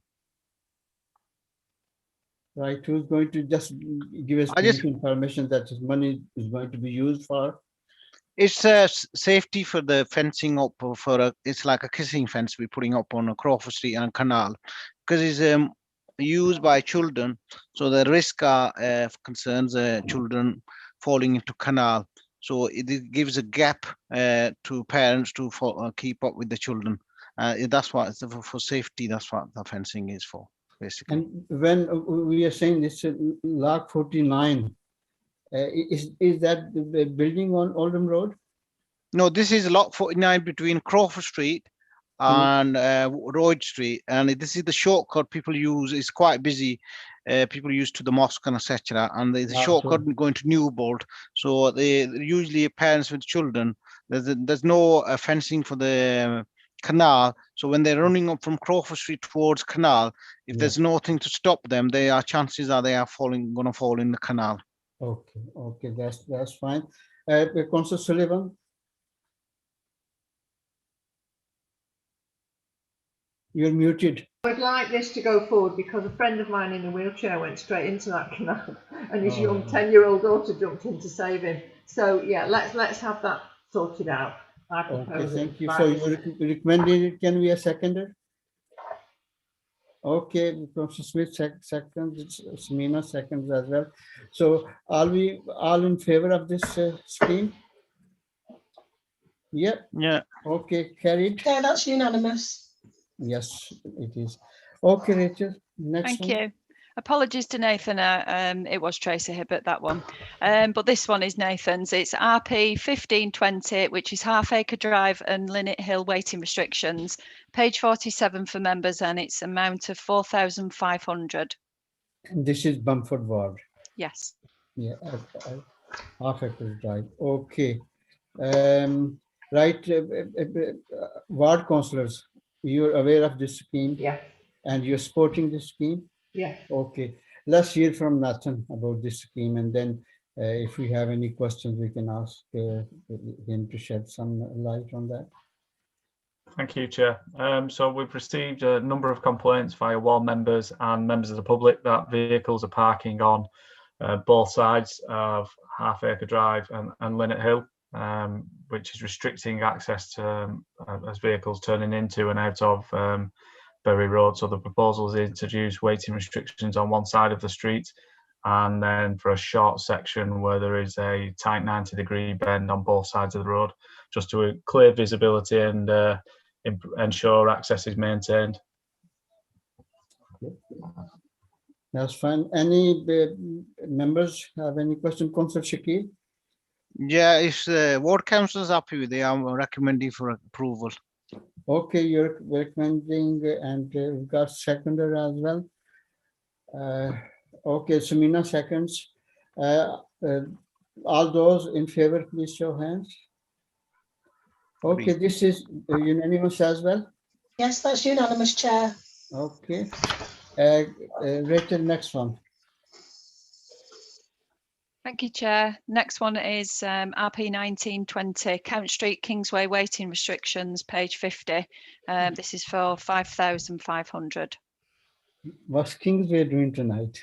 Right, who's going to just give us information that this money is going to be used for? It's safety for the fencing up for it's like a kissing fence we're putting up on a Crawford Street and Canal, because it's used by children, so the risk concerns children falling into canal. So it gives a gap to parents to keep up with the children. That's what it's for safety. That's what the fencing is for, basically. And when we are saying this Lock 49, is that the building on Oldham Road? No, this is Lock 49 between Crawford Street and Royd Street, and this is the shortcut people use. It's quite busy. People use to the mosque and etc. And the shortcut going to Newbold. So they usually parents with children. There's no fencing for the canal. So when they're running up from Crawford Street towards canal, if there's nothing to stop them, chances are they are going to fall in the canal. Okay, that's fine. Councillor Sullivan. You're muted. I'd like this to go forward because a friend of mine in a wheelchair went straight into that canal and his young 10-year-old daughter jumped in to save him. So yeah, let's have that sorted out. I propose thank you. So you recommended it. Can we a seconder? Okay, Professor Smith seconds, Samina seconds as well. So are we all in favor of this scheme? Yeah. Yeah. Okay, carried. Yeah, that's unanimous. Yes, it is. Okay, Rachel, next Thank one. you. Apologies to Nathan, it was Tracy Hibbert, that one. But this one is Nathan's. It's RP 1520, which is Half Acre Drive and Linnet Hill waiting restrictions. Page 47 for members, and it's amount of 4,500. This is Bumford Ward. Yes. Yeah, Half Acre Drive. Okay. Right, ward councillors, you're aware of this scheme? Yeah. And you're supporting this scheme? Yeah. Okay, let's hear from Nathan about this scheme, and then if we have any questions, we can ask him to shed some light on that. Thank you, Chair. So we've received a number of complaints via ward members and members of the public that vehicles are parking on both sides of Half Acre Drive and Linnet Hill, which is restricting access to as vehicles turning into and out of Bury Road. So the proposal is to introduce waiting restrictions on one side of the street, and then for a short section where there is a tight 90-degree bend on both sides of the road, just to clear visibility and ensure access is maintained. That's fine. Any members have any question? Councillor Shakil? Yeah, if the ward council is happy with it, I'm recommending for approval. Okay, you're recommending, and we've got seconder as well. Okay, Samina seconds. All those in favor, please show hands. Okay, this is unanimous as well. Yes, that's unanimous, Chair. Okay. Rachel, next one. Thank you, Chair. Next one is RP 1920, Count Street, Kingsway waiting restrictions, page 50. This is for 5,500. What's Kingsway doing tonight?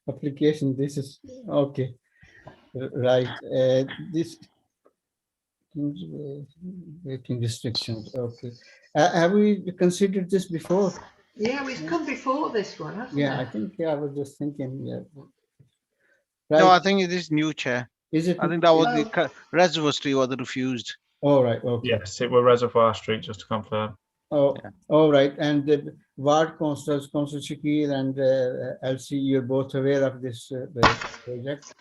Application, this is, okay. Right, this Waiting restrictions. Okay. Have we considered this before? Yeah, we've come before this one, hasn't Yeah, I it? think, yeah, I was just thinking, yeah. No, I Right, think it is new, Chair. is it? I think that was Oh. the Reservoir Street was refused. All right, okay. Yes, it were Reservoir Street, just to confirm. Oh, Yeah. all right. And the ward councillors, Councillor Shakir and LC, you're both aware of this project.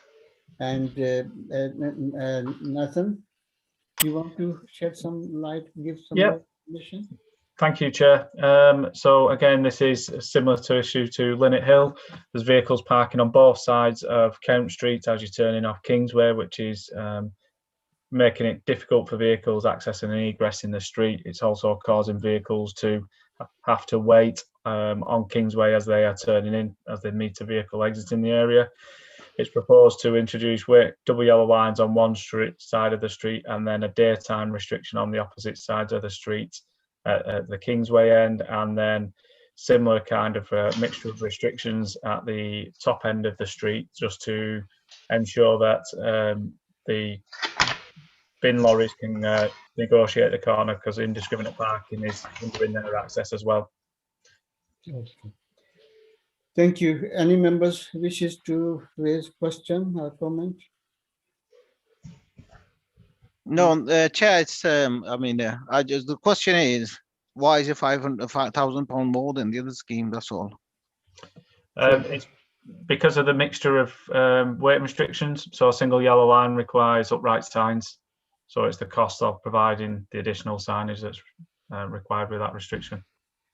And Nathan, you want to shed some light, give some Yep. more information? Thank you, Chair. So again, this is similar to issue to Linnet Hill. There's vehicles parking on both sides of Count Street as you're turning off Kingsway, which is making it difficult for vehicles accessing and egressing the street. It's also causing vehicles to have to wait on Kingsway as they are turning in, as they meet a vehicle exiting the area. It's proposed to introduce double yellow lines on one side of the street and then a daytime restriction on the opposite sides of the street at the Kingsway end, and then similar kind of mixture of restrictions at the top end of the street, just to ensure that the bin lorries can negotiate the corner, because indiscriminate parking is hindering their access as well. Okay. Thank you. Any members wishes to raise question or comment? No, Chair, it's I mean, the question is, why is it £5,000 more than the other scheme? That's all. It's because of the mixture of weight restrictions. So a single yellow line requires upright signs. So it's the cost of providing the additional signage that's required with that restriction.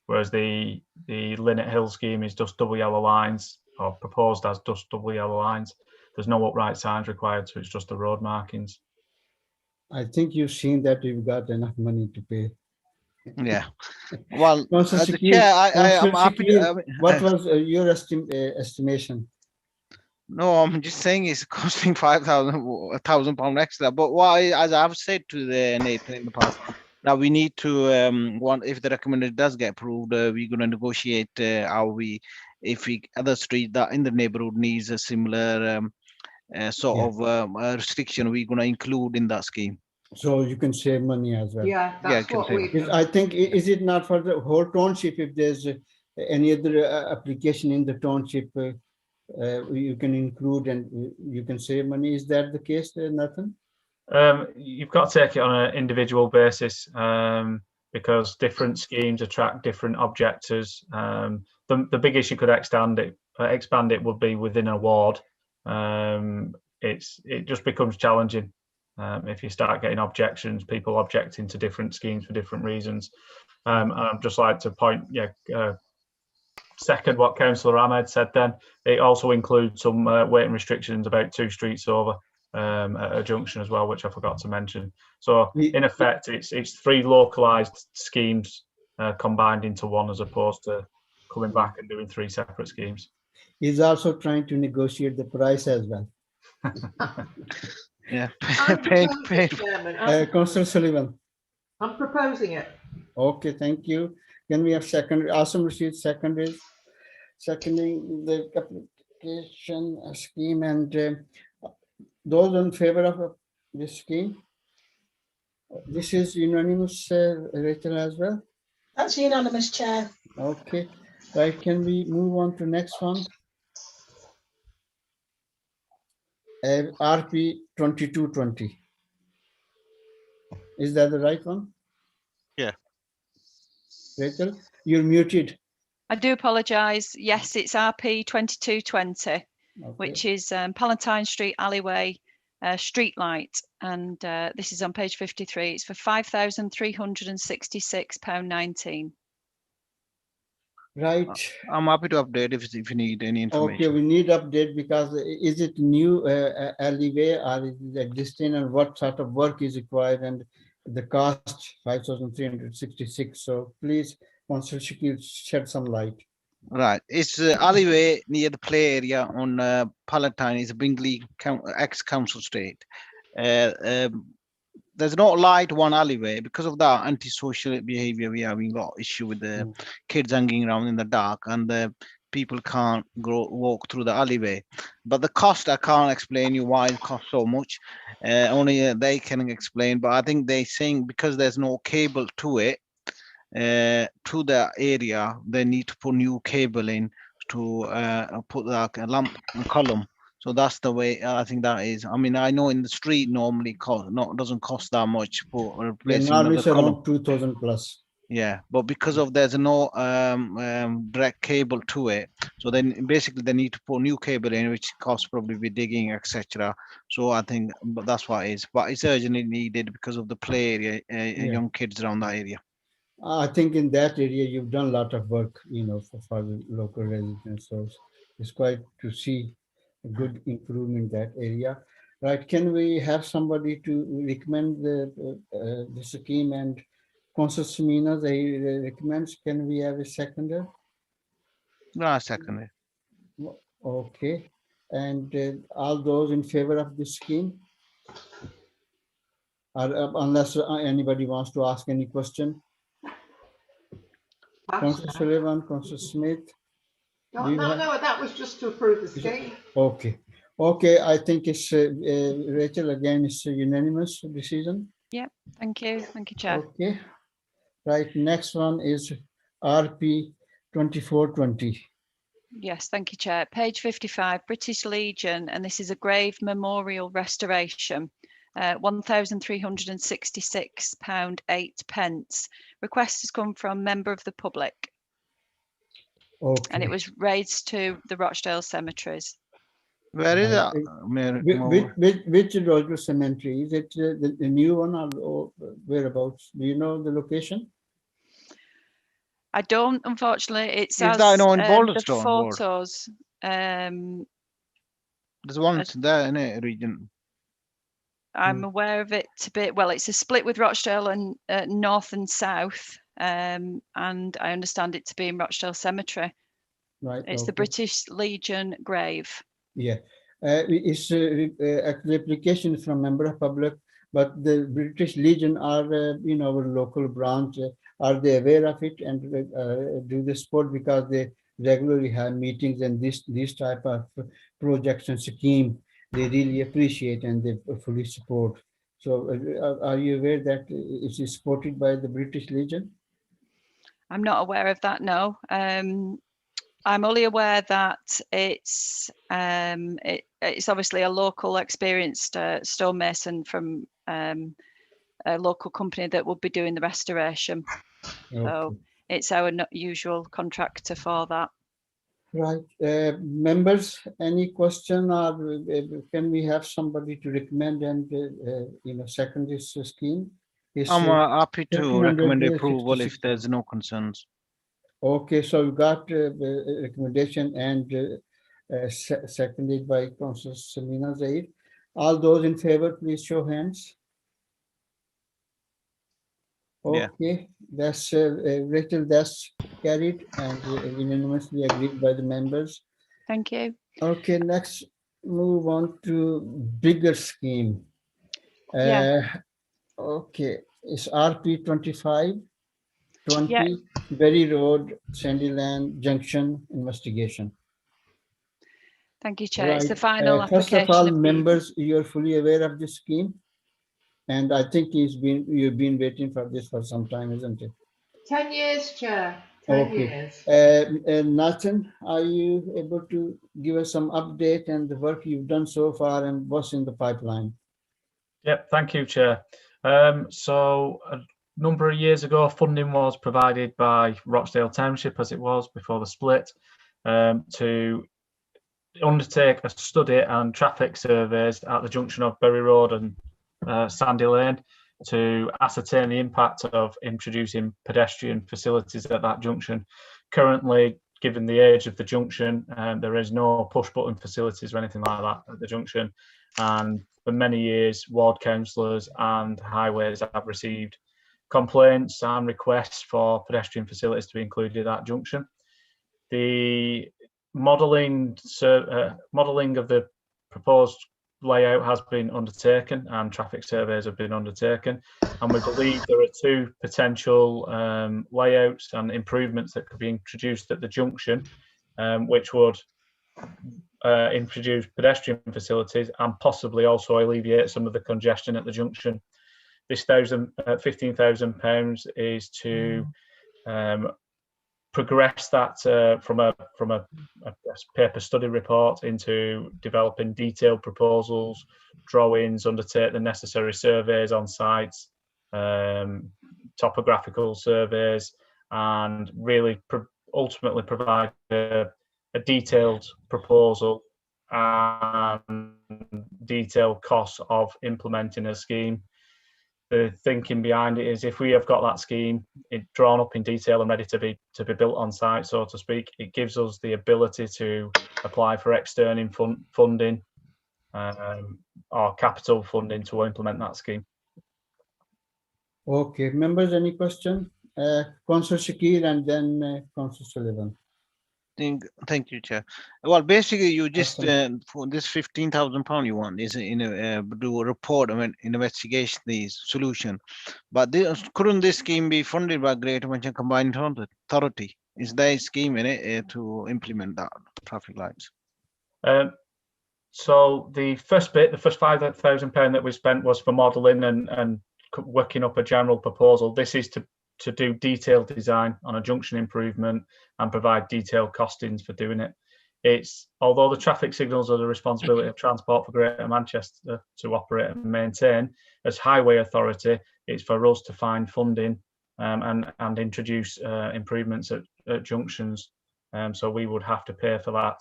Whereas the Linnet Hill scheme is just double yellow lines, or proposed as just double yellow lines. There's no upright signs required, so it's just the road markings. I think you've seen that you've got enough money to pay. Yeah. Well, Councillor the Shakir, Chair, I'm Councillor happy. Shakir, what was your estimation? No, I'm just saying it's costing £1,000 extra. But as I've said to the Nathan in the past, that we need to if the recommendation does get approved, we're going to negotiate other street that in the neighborhood needs a similar sort of restriction, we're going to include in that scheme. So you can save money as well. Yeah, that's what we. I think, is it not for the whole township? If there's any other application in the township, you can include and you can save money. Is that the case, Nathan? You've got to take it on an individual basis, because different schemes attract different objectors. The biggest you could expand it would be within a ward. It just becomes challenging if you start getting objections, people objecting to different schemes for different reasons. And I'd just like to second what Councillor Ahmed said. Then it also includes some waiting restrictions about 2 streets over at a junction as well, which I forgot to mention. So in effect, it's 3 localised schemes combined into one, as opposed to coming back and doing 3 separate schemes. He's also trying to negotiate the price as well. Yeah. Councillor Sullivan. I'm proposing it. Okay, thank you. Can we have second? Awesome Rashid seconding the application scheme, and those in favor of this scheme? This is unanimous, Rachel, as well? That's unanimous, Chair. Okay, right, can we move on to next one? RP 2220. Is that the right one? Yeah. Rachel, you're muted. I do apologise. Yes, it's RP 2220, which is Palatine Street alleyway street light, and this is on page 53. It's for £5,366.19. Right. I'm happy to update if you need any information. Okay, we need update, because is it new alleyway or is it existing, and what sort of work is required, and the cost 5,366. So please, Councillor Shakir, shed some light. Right, it's alleyway near the play area on Palatine. It's Bingley ex-council street. There's no light one alleyway. Because of that antisocial behavior, we are having a lot of issue with the kids hanging around in the dark, and the people can't walk through the alleyway. But the cost, I can't explain you why it costs so much. Only they can explain. But I think they're saying because there's no cable to it, to the area, they need to put new cable in to put like a lamp column. So that's the way I think that is. I mean, I know in the street normally doesn't cost that much for replacing now the it's column. around 2,000 plus. Yeah, but because of there's no direct cable to it, so then basically they need to put new cable in, which costs probably be digging, etc. So I think that's what it is. But it's urgently needed because of the play area, young kids around that area. I think in that area you've done a lot of work, you know, for the local residents. So it's quite to see a good improvement in that area. Right? Can we have somebody to recommend the scheme, and Councillor Semina, they recommends? Can we have a seconder? No, second. Okay. And all those in favor of this scheme? Unless anybody wants to ask any question. Councillor Sullivan, Councillor Smith. No, that was just to approve the scheme. Okay. Okay, I think it's Rachel, again, it's a unanimous decision. Yeah, thank you, Chair. Okay. Right, next one is RP 2420. Yes, thank you, Chair. Page 55, British Legion, and this is a grave memorial restoration. £1,366.08. Request has come from member of the public. Okay. And it was raised to the Rochdale cemeteries. Where is that? Which Rochdale cemetery? Is it the new one or whereabouts? Do you know the location? I don't, unfortunately. It says that in the Boulderstone photos. There's one there in a region. I'm aware of it to be, well, it's a split with Rochdale and north and south. And I understand it to be in Rochdale Cemetery. Right. It's the British Legion grave. Yeah. It's a application from member of public, but the British Legion are, you know, our local branch. Are they aware of it and do the support, because they regularly have meetings and this type of projects and scheme they really appreciate and they fully support. So are you aware that it is supported by the British Legion? I'm not aware of that, no. I'm only aware that it's obviously a local experienced stonemason from a local company that will be doing the restoration. Okay. So it's our usual contractor for that. Right. Members, any question, or can we have somebody to recommend and you know, second this scheme? I'm happy to recommend approval if there's no concerns. Okay, so we got the recommendation and seconded by Councillor Semina Zaid. All those in favor, please show hands. Okay, yeah. That's Rachel, that's carried and unanimously agreed by the members. Thank you. Okay, next move on to bigger scheme. Okay, it's RP 2520, Berry Road, Sandyland Junction investigation. Thank you, Chair. Right. It's the final First application. of all, members, you're fully aware of this scheme, and I think you've been waiting for this for some time, isn't it? 10 years, Chair. 10 years. Nathan, are you able to give us some update and the work you've done so far and what's in the pipeline? Yep, thank you, Chair. So a number of years ago, funding was provided by Rochdale Township, as it was before the split, to undertake a study and traffic surveys at the junction of Berry Road and Sandy Lane to ascertain the impact of introducing pedestrian facilities at that junction. Currently, given the age of the junction, there is no push button facilities or anything like that at the junction. And for many years, ward councillors and highways have received complaints and requests for pedestrian facilities to be included at that junction. The modelling of the proposed layout has been undertaken and traffic surveys have been undertaken, and we believe there are two potential layouts and improvements that could be introduced at the junction which would introduce pedestrian facilities and possibly also alleviate some of the congestion at the junction. This £15,000 is to progress that from a paper study report into developing detailed proposals, drawings, undertake the necessary surveys on sites, topographical surveys, and really ultimately provide a detailed proposal and detailed costs of implementing a scheme. The thinking behind it is if we have got that scheme drawn up in detail and ready to be built on site, so to speak, it gives us the ability to apply for external funding or capital funding to implement that scheme. Okay, members, any question? Councillor Shakir and then Councillor Sullivan. Thank you, Chair. Well, basically, you just for this £15,000 you want is do a report of an investigation, the solution. But couldn't this scheme be funded by Greater Manchester Combined Authority? Is there a scheme in it to implement that traffic lights? So the first bit, the first £5,000 that we spent was for modelling and working up a general proposal. This is to do detailed design on a junction improvement and provide detailed costings for doing it. It's although the traffic signals are the responsibility of Transport for Greater Manchester to operate and maintain, as Highway Authority, it's for us to find funding and introduce improvements at junctions. So we would have to pay for that.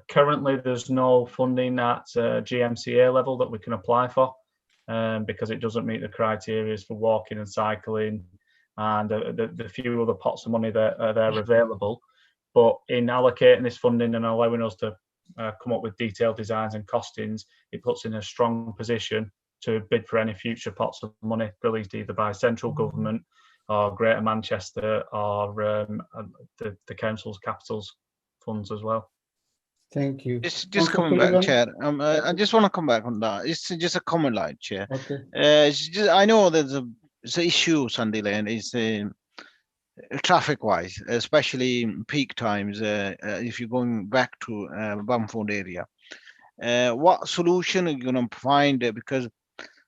Currently, there's no funding at GMCA level that we can apply for because it doesn't meet the criteria for walking and cycling and the few other pots of money that are there available. But in allocating this funding and allowing us to come up with detailed designs and costings, it puts in a strong position to bid for any future pots of money released either by central government or Greater Manchester or the council's capitals funds as well. Thank you. Just coming back, Chair. I just want to come back on that. It's just a comment, like, Chair. Okay. It's just, I know there's an issue, Sunday Lane, is traffic-wise, especially peak times. If you're going back to Bamford area, what solution are you going to find? Because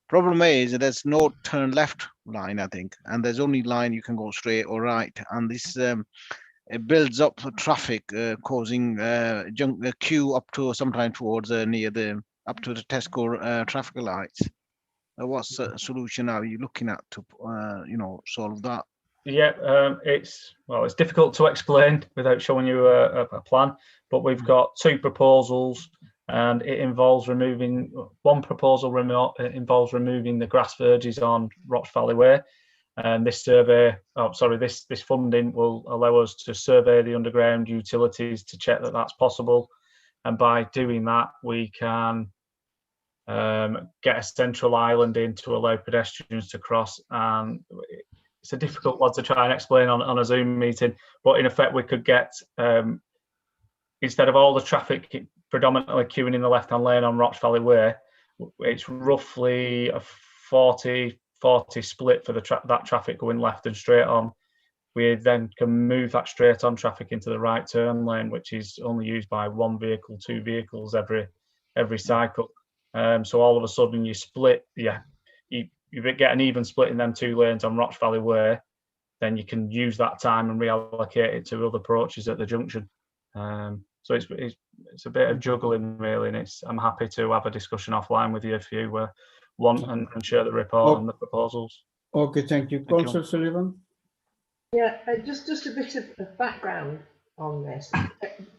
problem is there's no turn left line, I think, and there's only line you can go straight or right, and this it builds up traffic, causing a queue up to sometimes towards near the up to the Tesco traffic lights. What solution are you looking at to solve that? Yeah, it's difficult to explain without showing you a plan, but we've got two proposals, and it involves removing one proposal involves removing the grass verges on Roch Valley Way. And this this funding will allow us to survey the underground utilities to check that that's possible. And by doing that, we can get a central island in to allow pedestrians to cross. And it's a difficult one to try and explain on a Zoom meeting, but in effect, we could get, instead of all the traffic predominantly queuing in the left-hand lane on Roch Valley Way, it's roughly a 40 split for that traffic going left and straight on. We then can move that straight on traffic into the right turn lane, which is only used by one vehicle, two vehicles every cycle. So all of a sudden you split, you get an even split in them two lanes on Roch Valley Way, then you can use that time and reallocate it to other approaches at the junction. So it's a bit of juggling really, and I'm happy to have a discussion offline with you if you want and share the report and the proposals. Okay, thank you. Councillor Sullivan. Yeah, just a bit of background on this.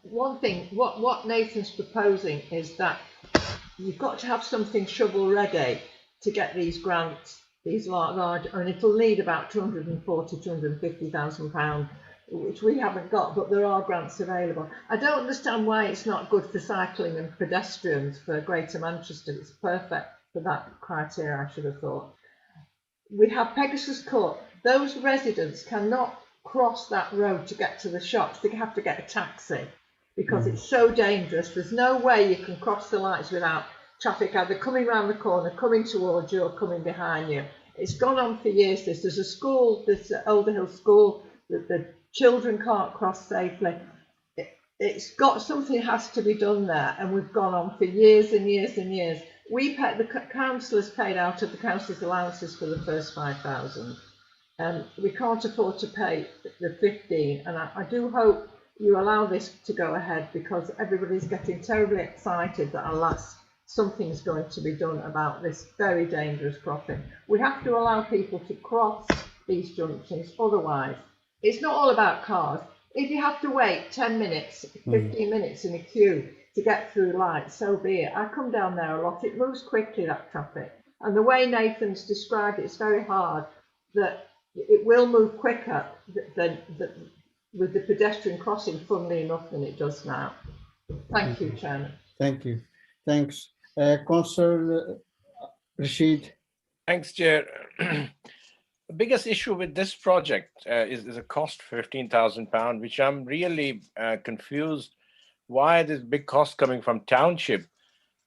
One thing, what Nathan's proposing is that you've got to have something shovel ready to get these grants, these large, and it'll need about £250,000, which we haven't got, but there are grants available. I don't understand why it's not good for cycling and pedestrians for Greater Manchester. It's perfect for that criteria, I should have thought. We have Pegasus Court. Those residents cannot cross that road to get to the shops. They have to get a taxi because it's so dangerous. There's no way you can cross the lights without traffic either coming around the corner, coming towards you, or coming behind you. It's gone on for years. There's a school, there's Alder Hill School, that the children can't cross safely. it's got something has to be done there, and we've gone on for years and years and years. We paid, the councillors paid out of the councillors' allowances for the first 5,000. We can't afford to pay the 15, and I do hope you allow this to go ahead, because everybody's getting terribly excited that at last something's going to be done about this very dangerous crossing. We have to allow people to cross these junctions, otherwise it's not all about cars. If you have to wait 10 minutes, 15 minutes in a queue to get through lights, so be it. I come down there a lot. It moves quickly, that traffic. And the way Nathan's described it, it's very hard that it will move quicker than with the pedestrian crossing, funnily enough, than it does now. Thank you, Chairman. Thank you. Thanks. Councillor Rashid. Thanks, Chair. The biggest issue with this project is a cost of £15,000, which I'm really confused. Why this big cost coming from Township?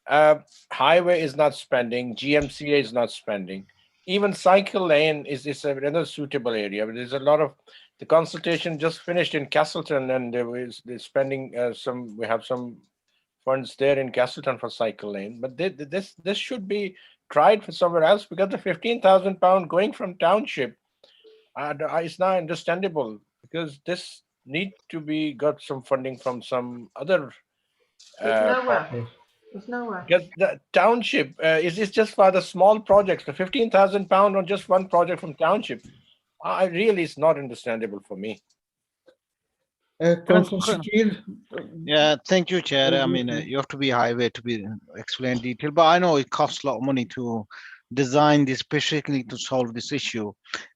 Highway is not spending, GMCA is not spending. Even cycle lane is another suitable area. But there's a lot of, the consultation just finished in Castleton, and they're spending we have some funds there in Castleton for cycle lane. But this should be tried for somewhere else, because the £15,000 going from Township is not understandable, because this need to be got some funding from some other. There's nowhere. Because the Township is just for the small projects. The £15,000 on just one project from Township, really is not understandable for me. Yeah, thank you, Chair. I mean, you have to be highway to be explained detail, but I know it costs a lot of money to design this specifically to solve this issue,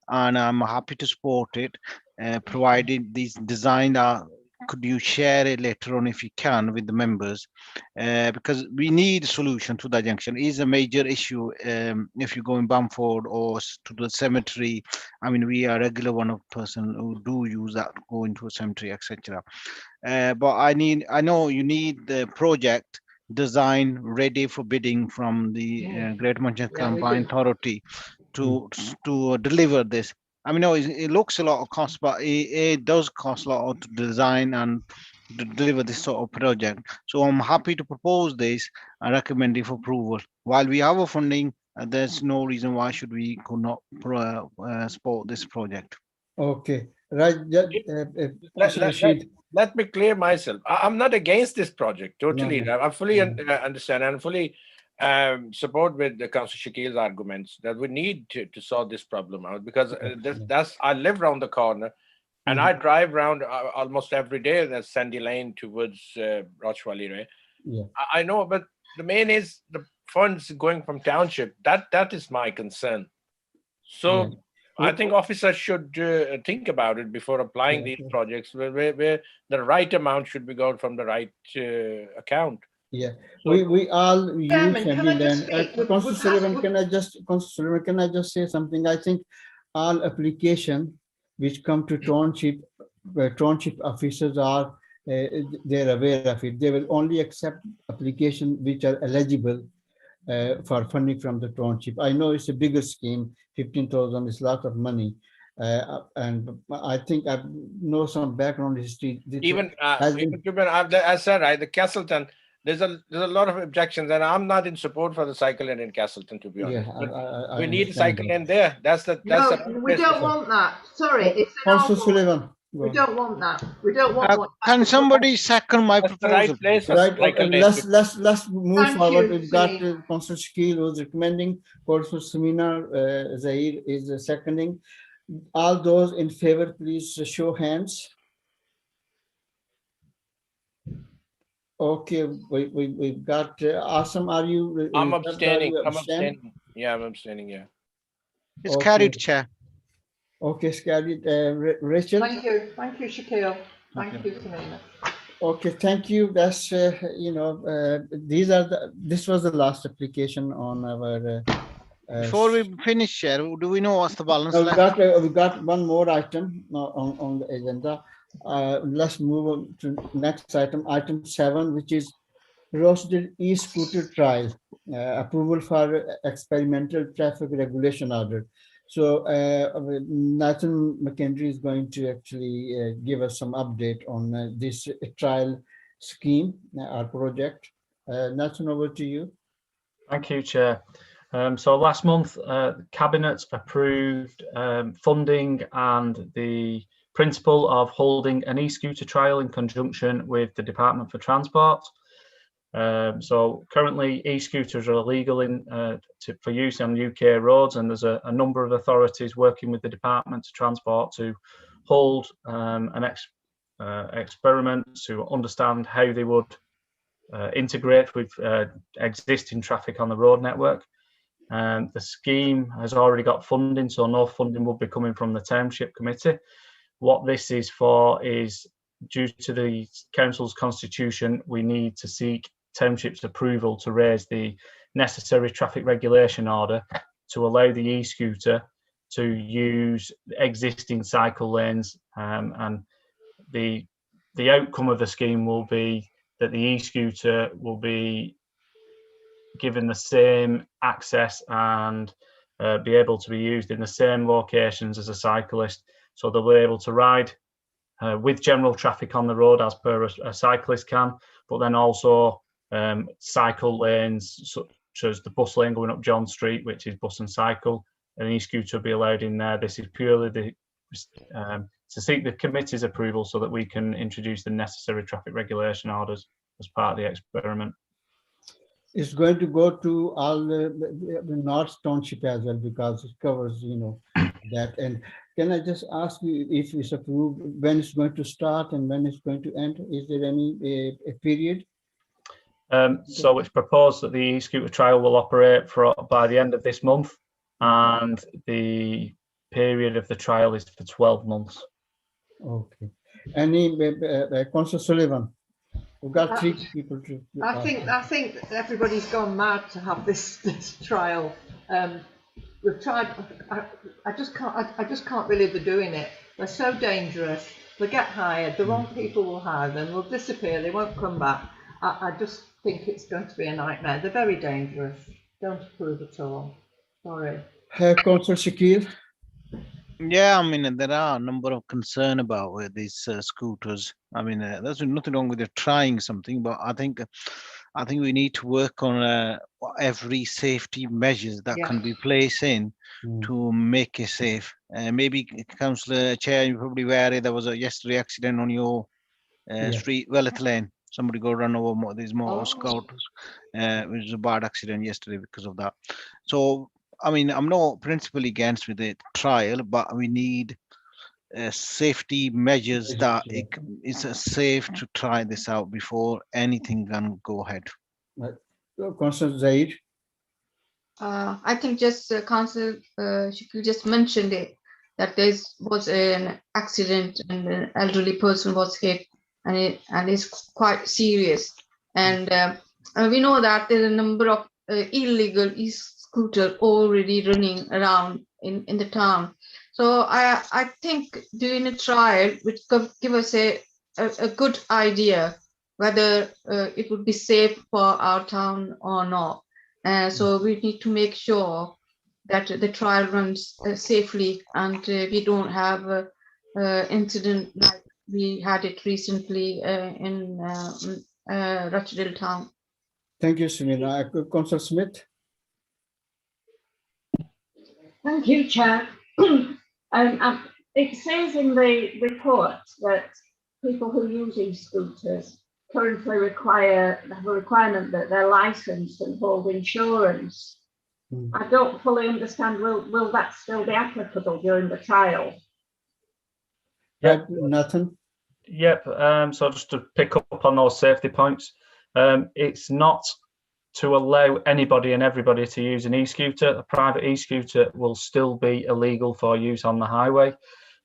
and I'm happy to support it, provided these design are. Could you share it later on if you can with the members, because we need a solution to that junction. It is a major issue if you go in Bamford or to the cemetery. I mean, we are regular one of person who do use that, go into a cemetery, etc. But I know you need the project design ready for bidding from the Great Manchester Combined Authority to deliver this. I mean, no, it looks a lot of cost, but it does cost a lot to design and to deliver this sort of project. So I'm happy to propose this and recommend it for approval. While we have a funding, there's no reason why should we could not support this project. Okay, right. Let me clear myself. I'm not against this project, totally. No. I fully understand and fully support with the Councillor Shakil's arguments that we need to sort this problem out, because I live around the corner and I drive around almost every day. That's Sandy Lane towards Rochdale. Yeah. I know, but the main is the funds going from Township. That is my concern. So I think officers should think about it before applying these projects, where the right amount should be going from the right account. Yeah, so, we all use Councillor Sullivan, can I just say something? I think all application which come to Township, Township officers are they're aware of it. They will only accept application which are eligible for funding from the Township. I know it's a bigger scheme, 15,000 is a lot of money. And I think I know some background history. Even I said, right, the Castleton, there's a lot of objections, and I'm not in support for the cycle lane in Castleton, to be honest. Yeah, we need a cycle lane there. We don't want that. Sorry, it's Councillor Sullivan. We don't want that. We don't want. Can somebody second my proposal? Let's move forward. We've got Councillor Shakil who's recommending. Councillor Samina Zahir is seconding. All those in favor, please show hands. Okay, we've got Asim. Are you? I'm abstaining. I'm abstaining. Yeah, I'm abstaining. Yeah. It's carried, Chair. Okay, it's carried. Rachel. Thank you, Shakil. Thank you, Samina. Okay, thank you. That's this was the last application on our. Before we finish, Chair, do we know what's the balance left? We've got one more item on the agenda. Let's move on to next item, item 7, which is Rochdale e-scooter trial, approval for experimental traffic regulation order. So Nathan McKendry is going to actually give us some update on this trial scheme, our project. Nathan, over to you. Thank you, Chair. So last month, Cabinet approved funding and the principle of holding an e-scooter trial in conjunction with the Department for Transport. So currently e-scooters are illegal for use on UK roads, and there's a number of authorities working with the Department of Transport to hold an experiment to understand how they would integrate with existing traffic on the road network. The scheme has already got funding, so no funding will be coming from the Township Committee. What this is for is, due to the Council's constitution, we need to seek Township's approval to raise the necessary traffic regulation order to allow the e-scooter to use existing cycle lanes, and the outcome of the scheme will be that the e-scooter will be given the same access and be able to be used in the same locations as a cyclist, so they'll be able to ride with general traffic on the road as per a cyclist can, but then also cycle lanes such as the bus lane going up John Street, which is bus and cycle, an e-scooter will be allowed in there. This is purely to seek the committee's approval so that we can introduce the necessary traffic regulation orders as part of the experiment. It's going to go to all the North Township as well, because it covers, that. And can I just ask you, if it's approved, when it's going to start and when it's going to end? Is there any a period? So it's proposed that the e-scooter trial will operate by the end of this month, and the period of the trial is for 12 months. Okay. Any Councillor Sullivan? We've got 3 people to. I think everybody's gone mad to have this trial. We've tried. I just can't believe they're doing it. They're so dangerous. They get hired. The wrong people will hire them. They'll disappear. They won't come back. I just think it's going to be a nightmare. They're very dangerous. Don't approve at all. Sorry. Councillor Shakir. Yeah, I mean, there are a number of concern about these scooters. I mean, there's nothing wrong with trying something, but I think we need to work on every safety measures that can be placed in to make it safe. Maybe, Councillor Chair, you're probably aware there was a yesterday accident on your street, Wellet Lane. Somebody got run over these motor scooters. It was a bad accident yesterday because of that. So, I mean, I'm not principally against with the trial, but we need safety measures that it's safe to try this out before anything can go ahead. Councillor Zaid. I think just Councillor Shakil just mentioned it, that there was an accident and an elderly person was hit, and it's quite serious. And we know that there are a number of illegal e-scooters already running around in the town. So I think doing a trial would give us a good idea whether it would be safe for our town or not. So we need to make sure that the trial runs safely, and we don't have an incident like we had it recently in Rochdale town. Thank you, Sunila. Councillor Smith. Thank you, Chair. It says in the report that people who use e-scooters currently have a requirement that they're licensed and hold insurance. I don't fully understand, will that still be applicable during the trial? Yep, Nathan. Yep, so just to pick up on those safety points, it's not to allow anybody and everybody to use an e-scooter. A private e-scooter will still be illegal for use on the highway.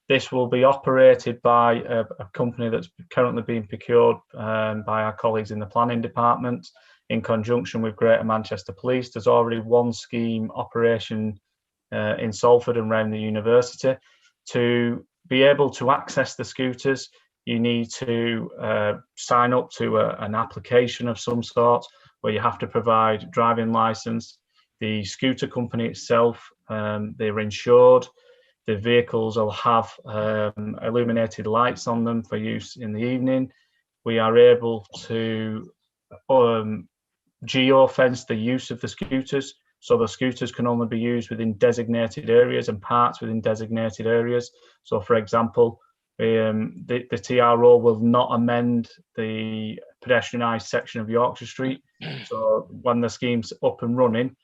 This will be operated by a company that's currently being procured by our colleagues in the planning department in conjunction with Greater Manchester Police. There's already one scheme operation in Salford and around the university. To be able to access the scooters, you need to sign up to an application of some sort, where you have to provide driving license, the scooter company itself, they're insured. The vehicles will have illuminated lights on them for use in the evening. We are able to geo-fence the use of the scooters, so the scooters can only be used within designated areas and parts within designated areas. So, for example, the TRO will not amend the pedestrianised section of Yorkshire Street. So when the scheme's up and running,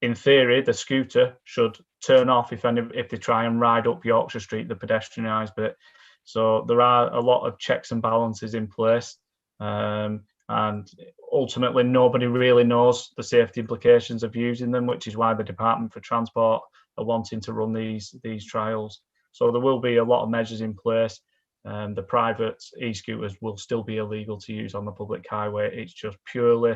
in theory, the scooter should turn off if they try and ride up Yorkshire Street, the pedestrianised bit. So there are a lot of checks and balances in place. And ultimately, nobody really knows the safety implications of using them, which is why the Department for Transport are wanting to run these trials. So there will be a lot of measures in place. The private e-scooters will still be illegal to use on the public highway. It's just purely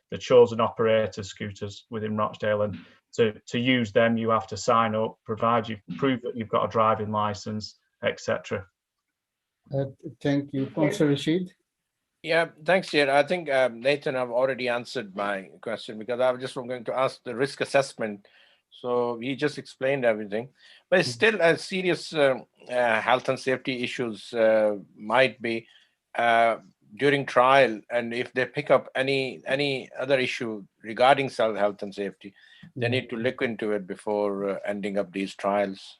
the chosen operator scooters within Rochdale, and to use them, you have to sign up, prove that you've got a driving licence, etc. Thank you, Councillor Rashid. Yeah, thanks, Chair. I think Nathan have already answered my question, because I was just going to ask the risk assessment. So he just explained everything, but it's still a serious health and safety issues might be during trial, and if they pick up any other issue regarding health and safety, they need to look into it before ending up these trials.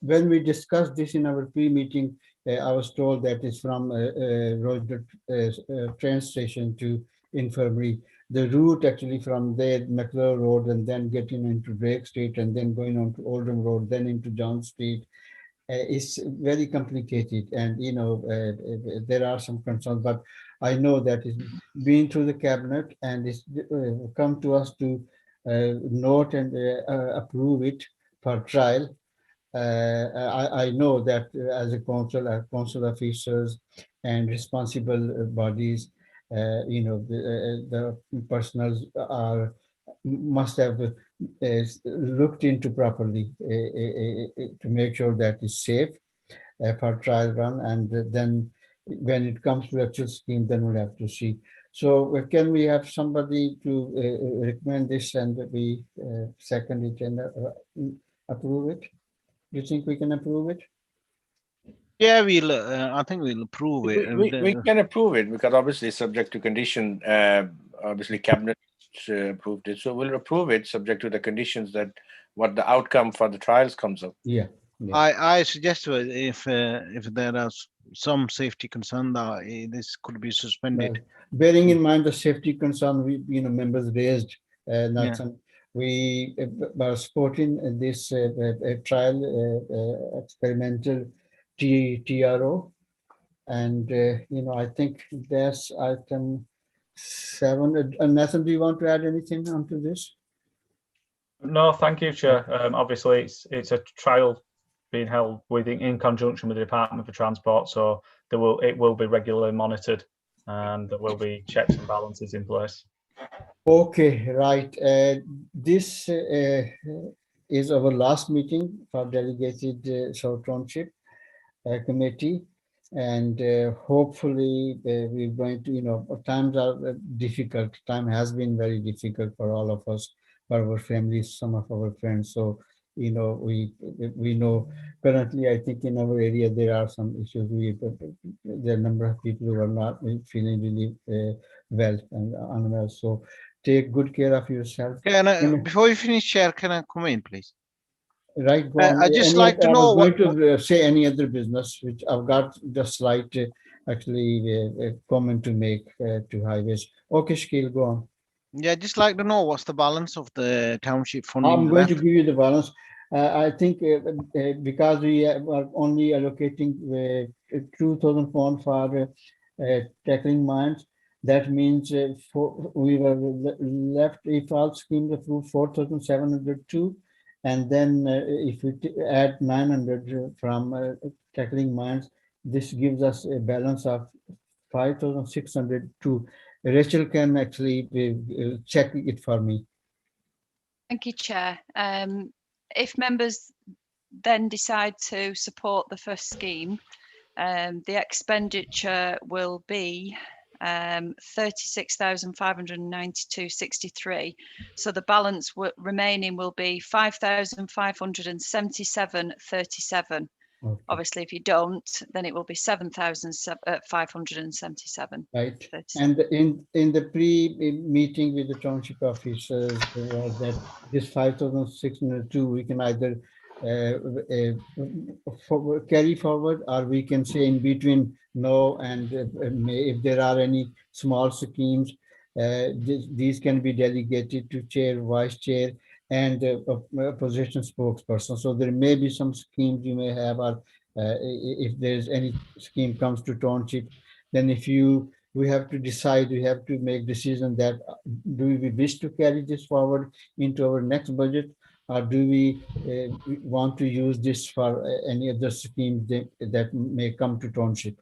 When we discussed this in our pre-meeting, I was told that it's from Rochdale train station to infirmary. The route actually from there, McClure Road, and then getting into Drake Street, and then going on to Oldham Road, then into John Street, is very complicated. And there are some concerns, but I know that it's been through the cabinet and it's come to us to note and approve it for trial. I know that as a council officers and responsible bodies, the personals must have looked into properly to make sure that it's safe for trial run, and then when it comes to actual scheme, then we'll have to see. So can we have somebody to recommend this, and we second it and approve it? Do you think we can approve it? Yeah, I think we'll approve it. We can approve it, because obviously subject to condition. Obviously, cabinet approved it, so we'll approve it subject to the conditions that what the outcome for the trials comes up. Yeah. I suggest if there are some safety concern that this could be suspended. Well, bearing in mind the safety concern members raised, Nathan, we are supporting this trial experimental TRO, and I think that's item 7. Nathan, do you want to add anything onto this? No, thank you, Chair. Obviously, it's a trial being held in conjunction with the Department for Transport, so it will be regularly monitored, and there will be checks and balances in place. Okay, right. This is our last meeting for Delegated South Township Committee, and hopefully we're going to, times are difficult. Time has been very difficult for all of us, for our families, some of our friends. So, we know currently, I think in our area, there are some issues. There are a number of people who are not feeling really well and unwell. So take good care of yourself. Before you finish, Chair, can I come in, please? Right, go on. I just like to know what. I'm going to say any other business, which I've got just slight comment to make to highways. Okay, Shakil, go on. Yeah, just like to know what's the balance of the township funding. I'm going to give you the balance. I think because we are only allocating 2,000 pounds for tackling mines, that means we were left, if all schemes approved, 4,702. And then if we add 900 from tackling mines, this gives us a balance of 5,602. Rachel can actually check it for me. Thank you, Chair. If members then decide to support the first scheme, the expenditure will be 36,592.63. So the balance remaining will be 5,577.37. Okay. Obviously, if you don't, then it will be 7,577. Right. And in the pre-meeting with the township officers, was that this 5,602 we can either carry forward, or we can say in between no, and if there are any small schemes, these can be delegated to chair, vice chair, and opposition spokesperson. So there may be some schemes you may have, or if there's any scheme comes to township, then we have to decide, we have to make decision that do we wish to carry this forward into our next budget, or do we want to use this for any other schemes that may come to township.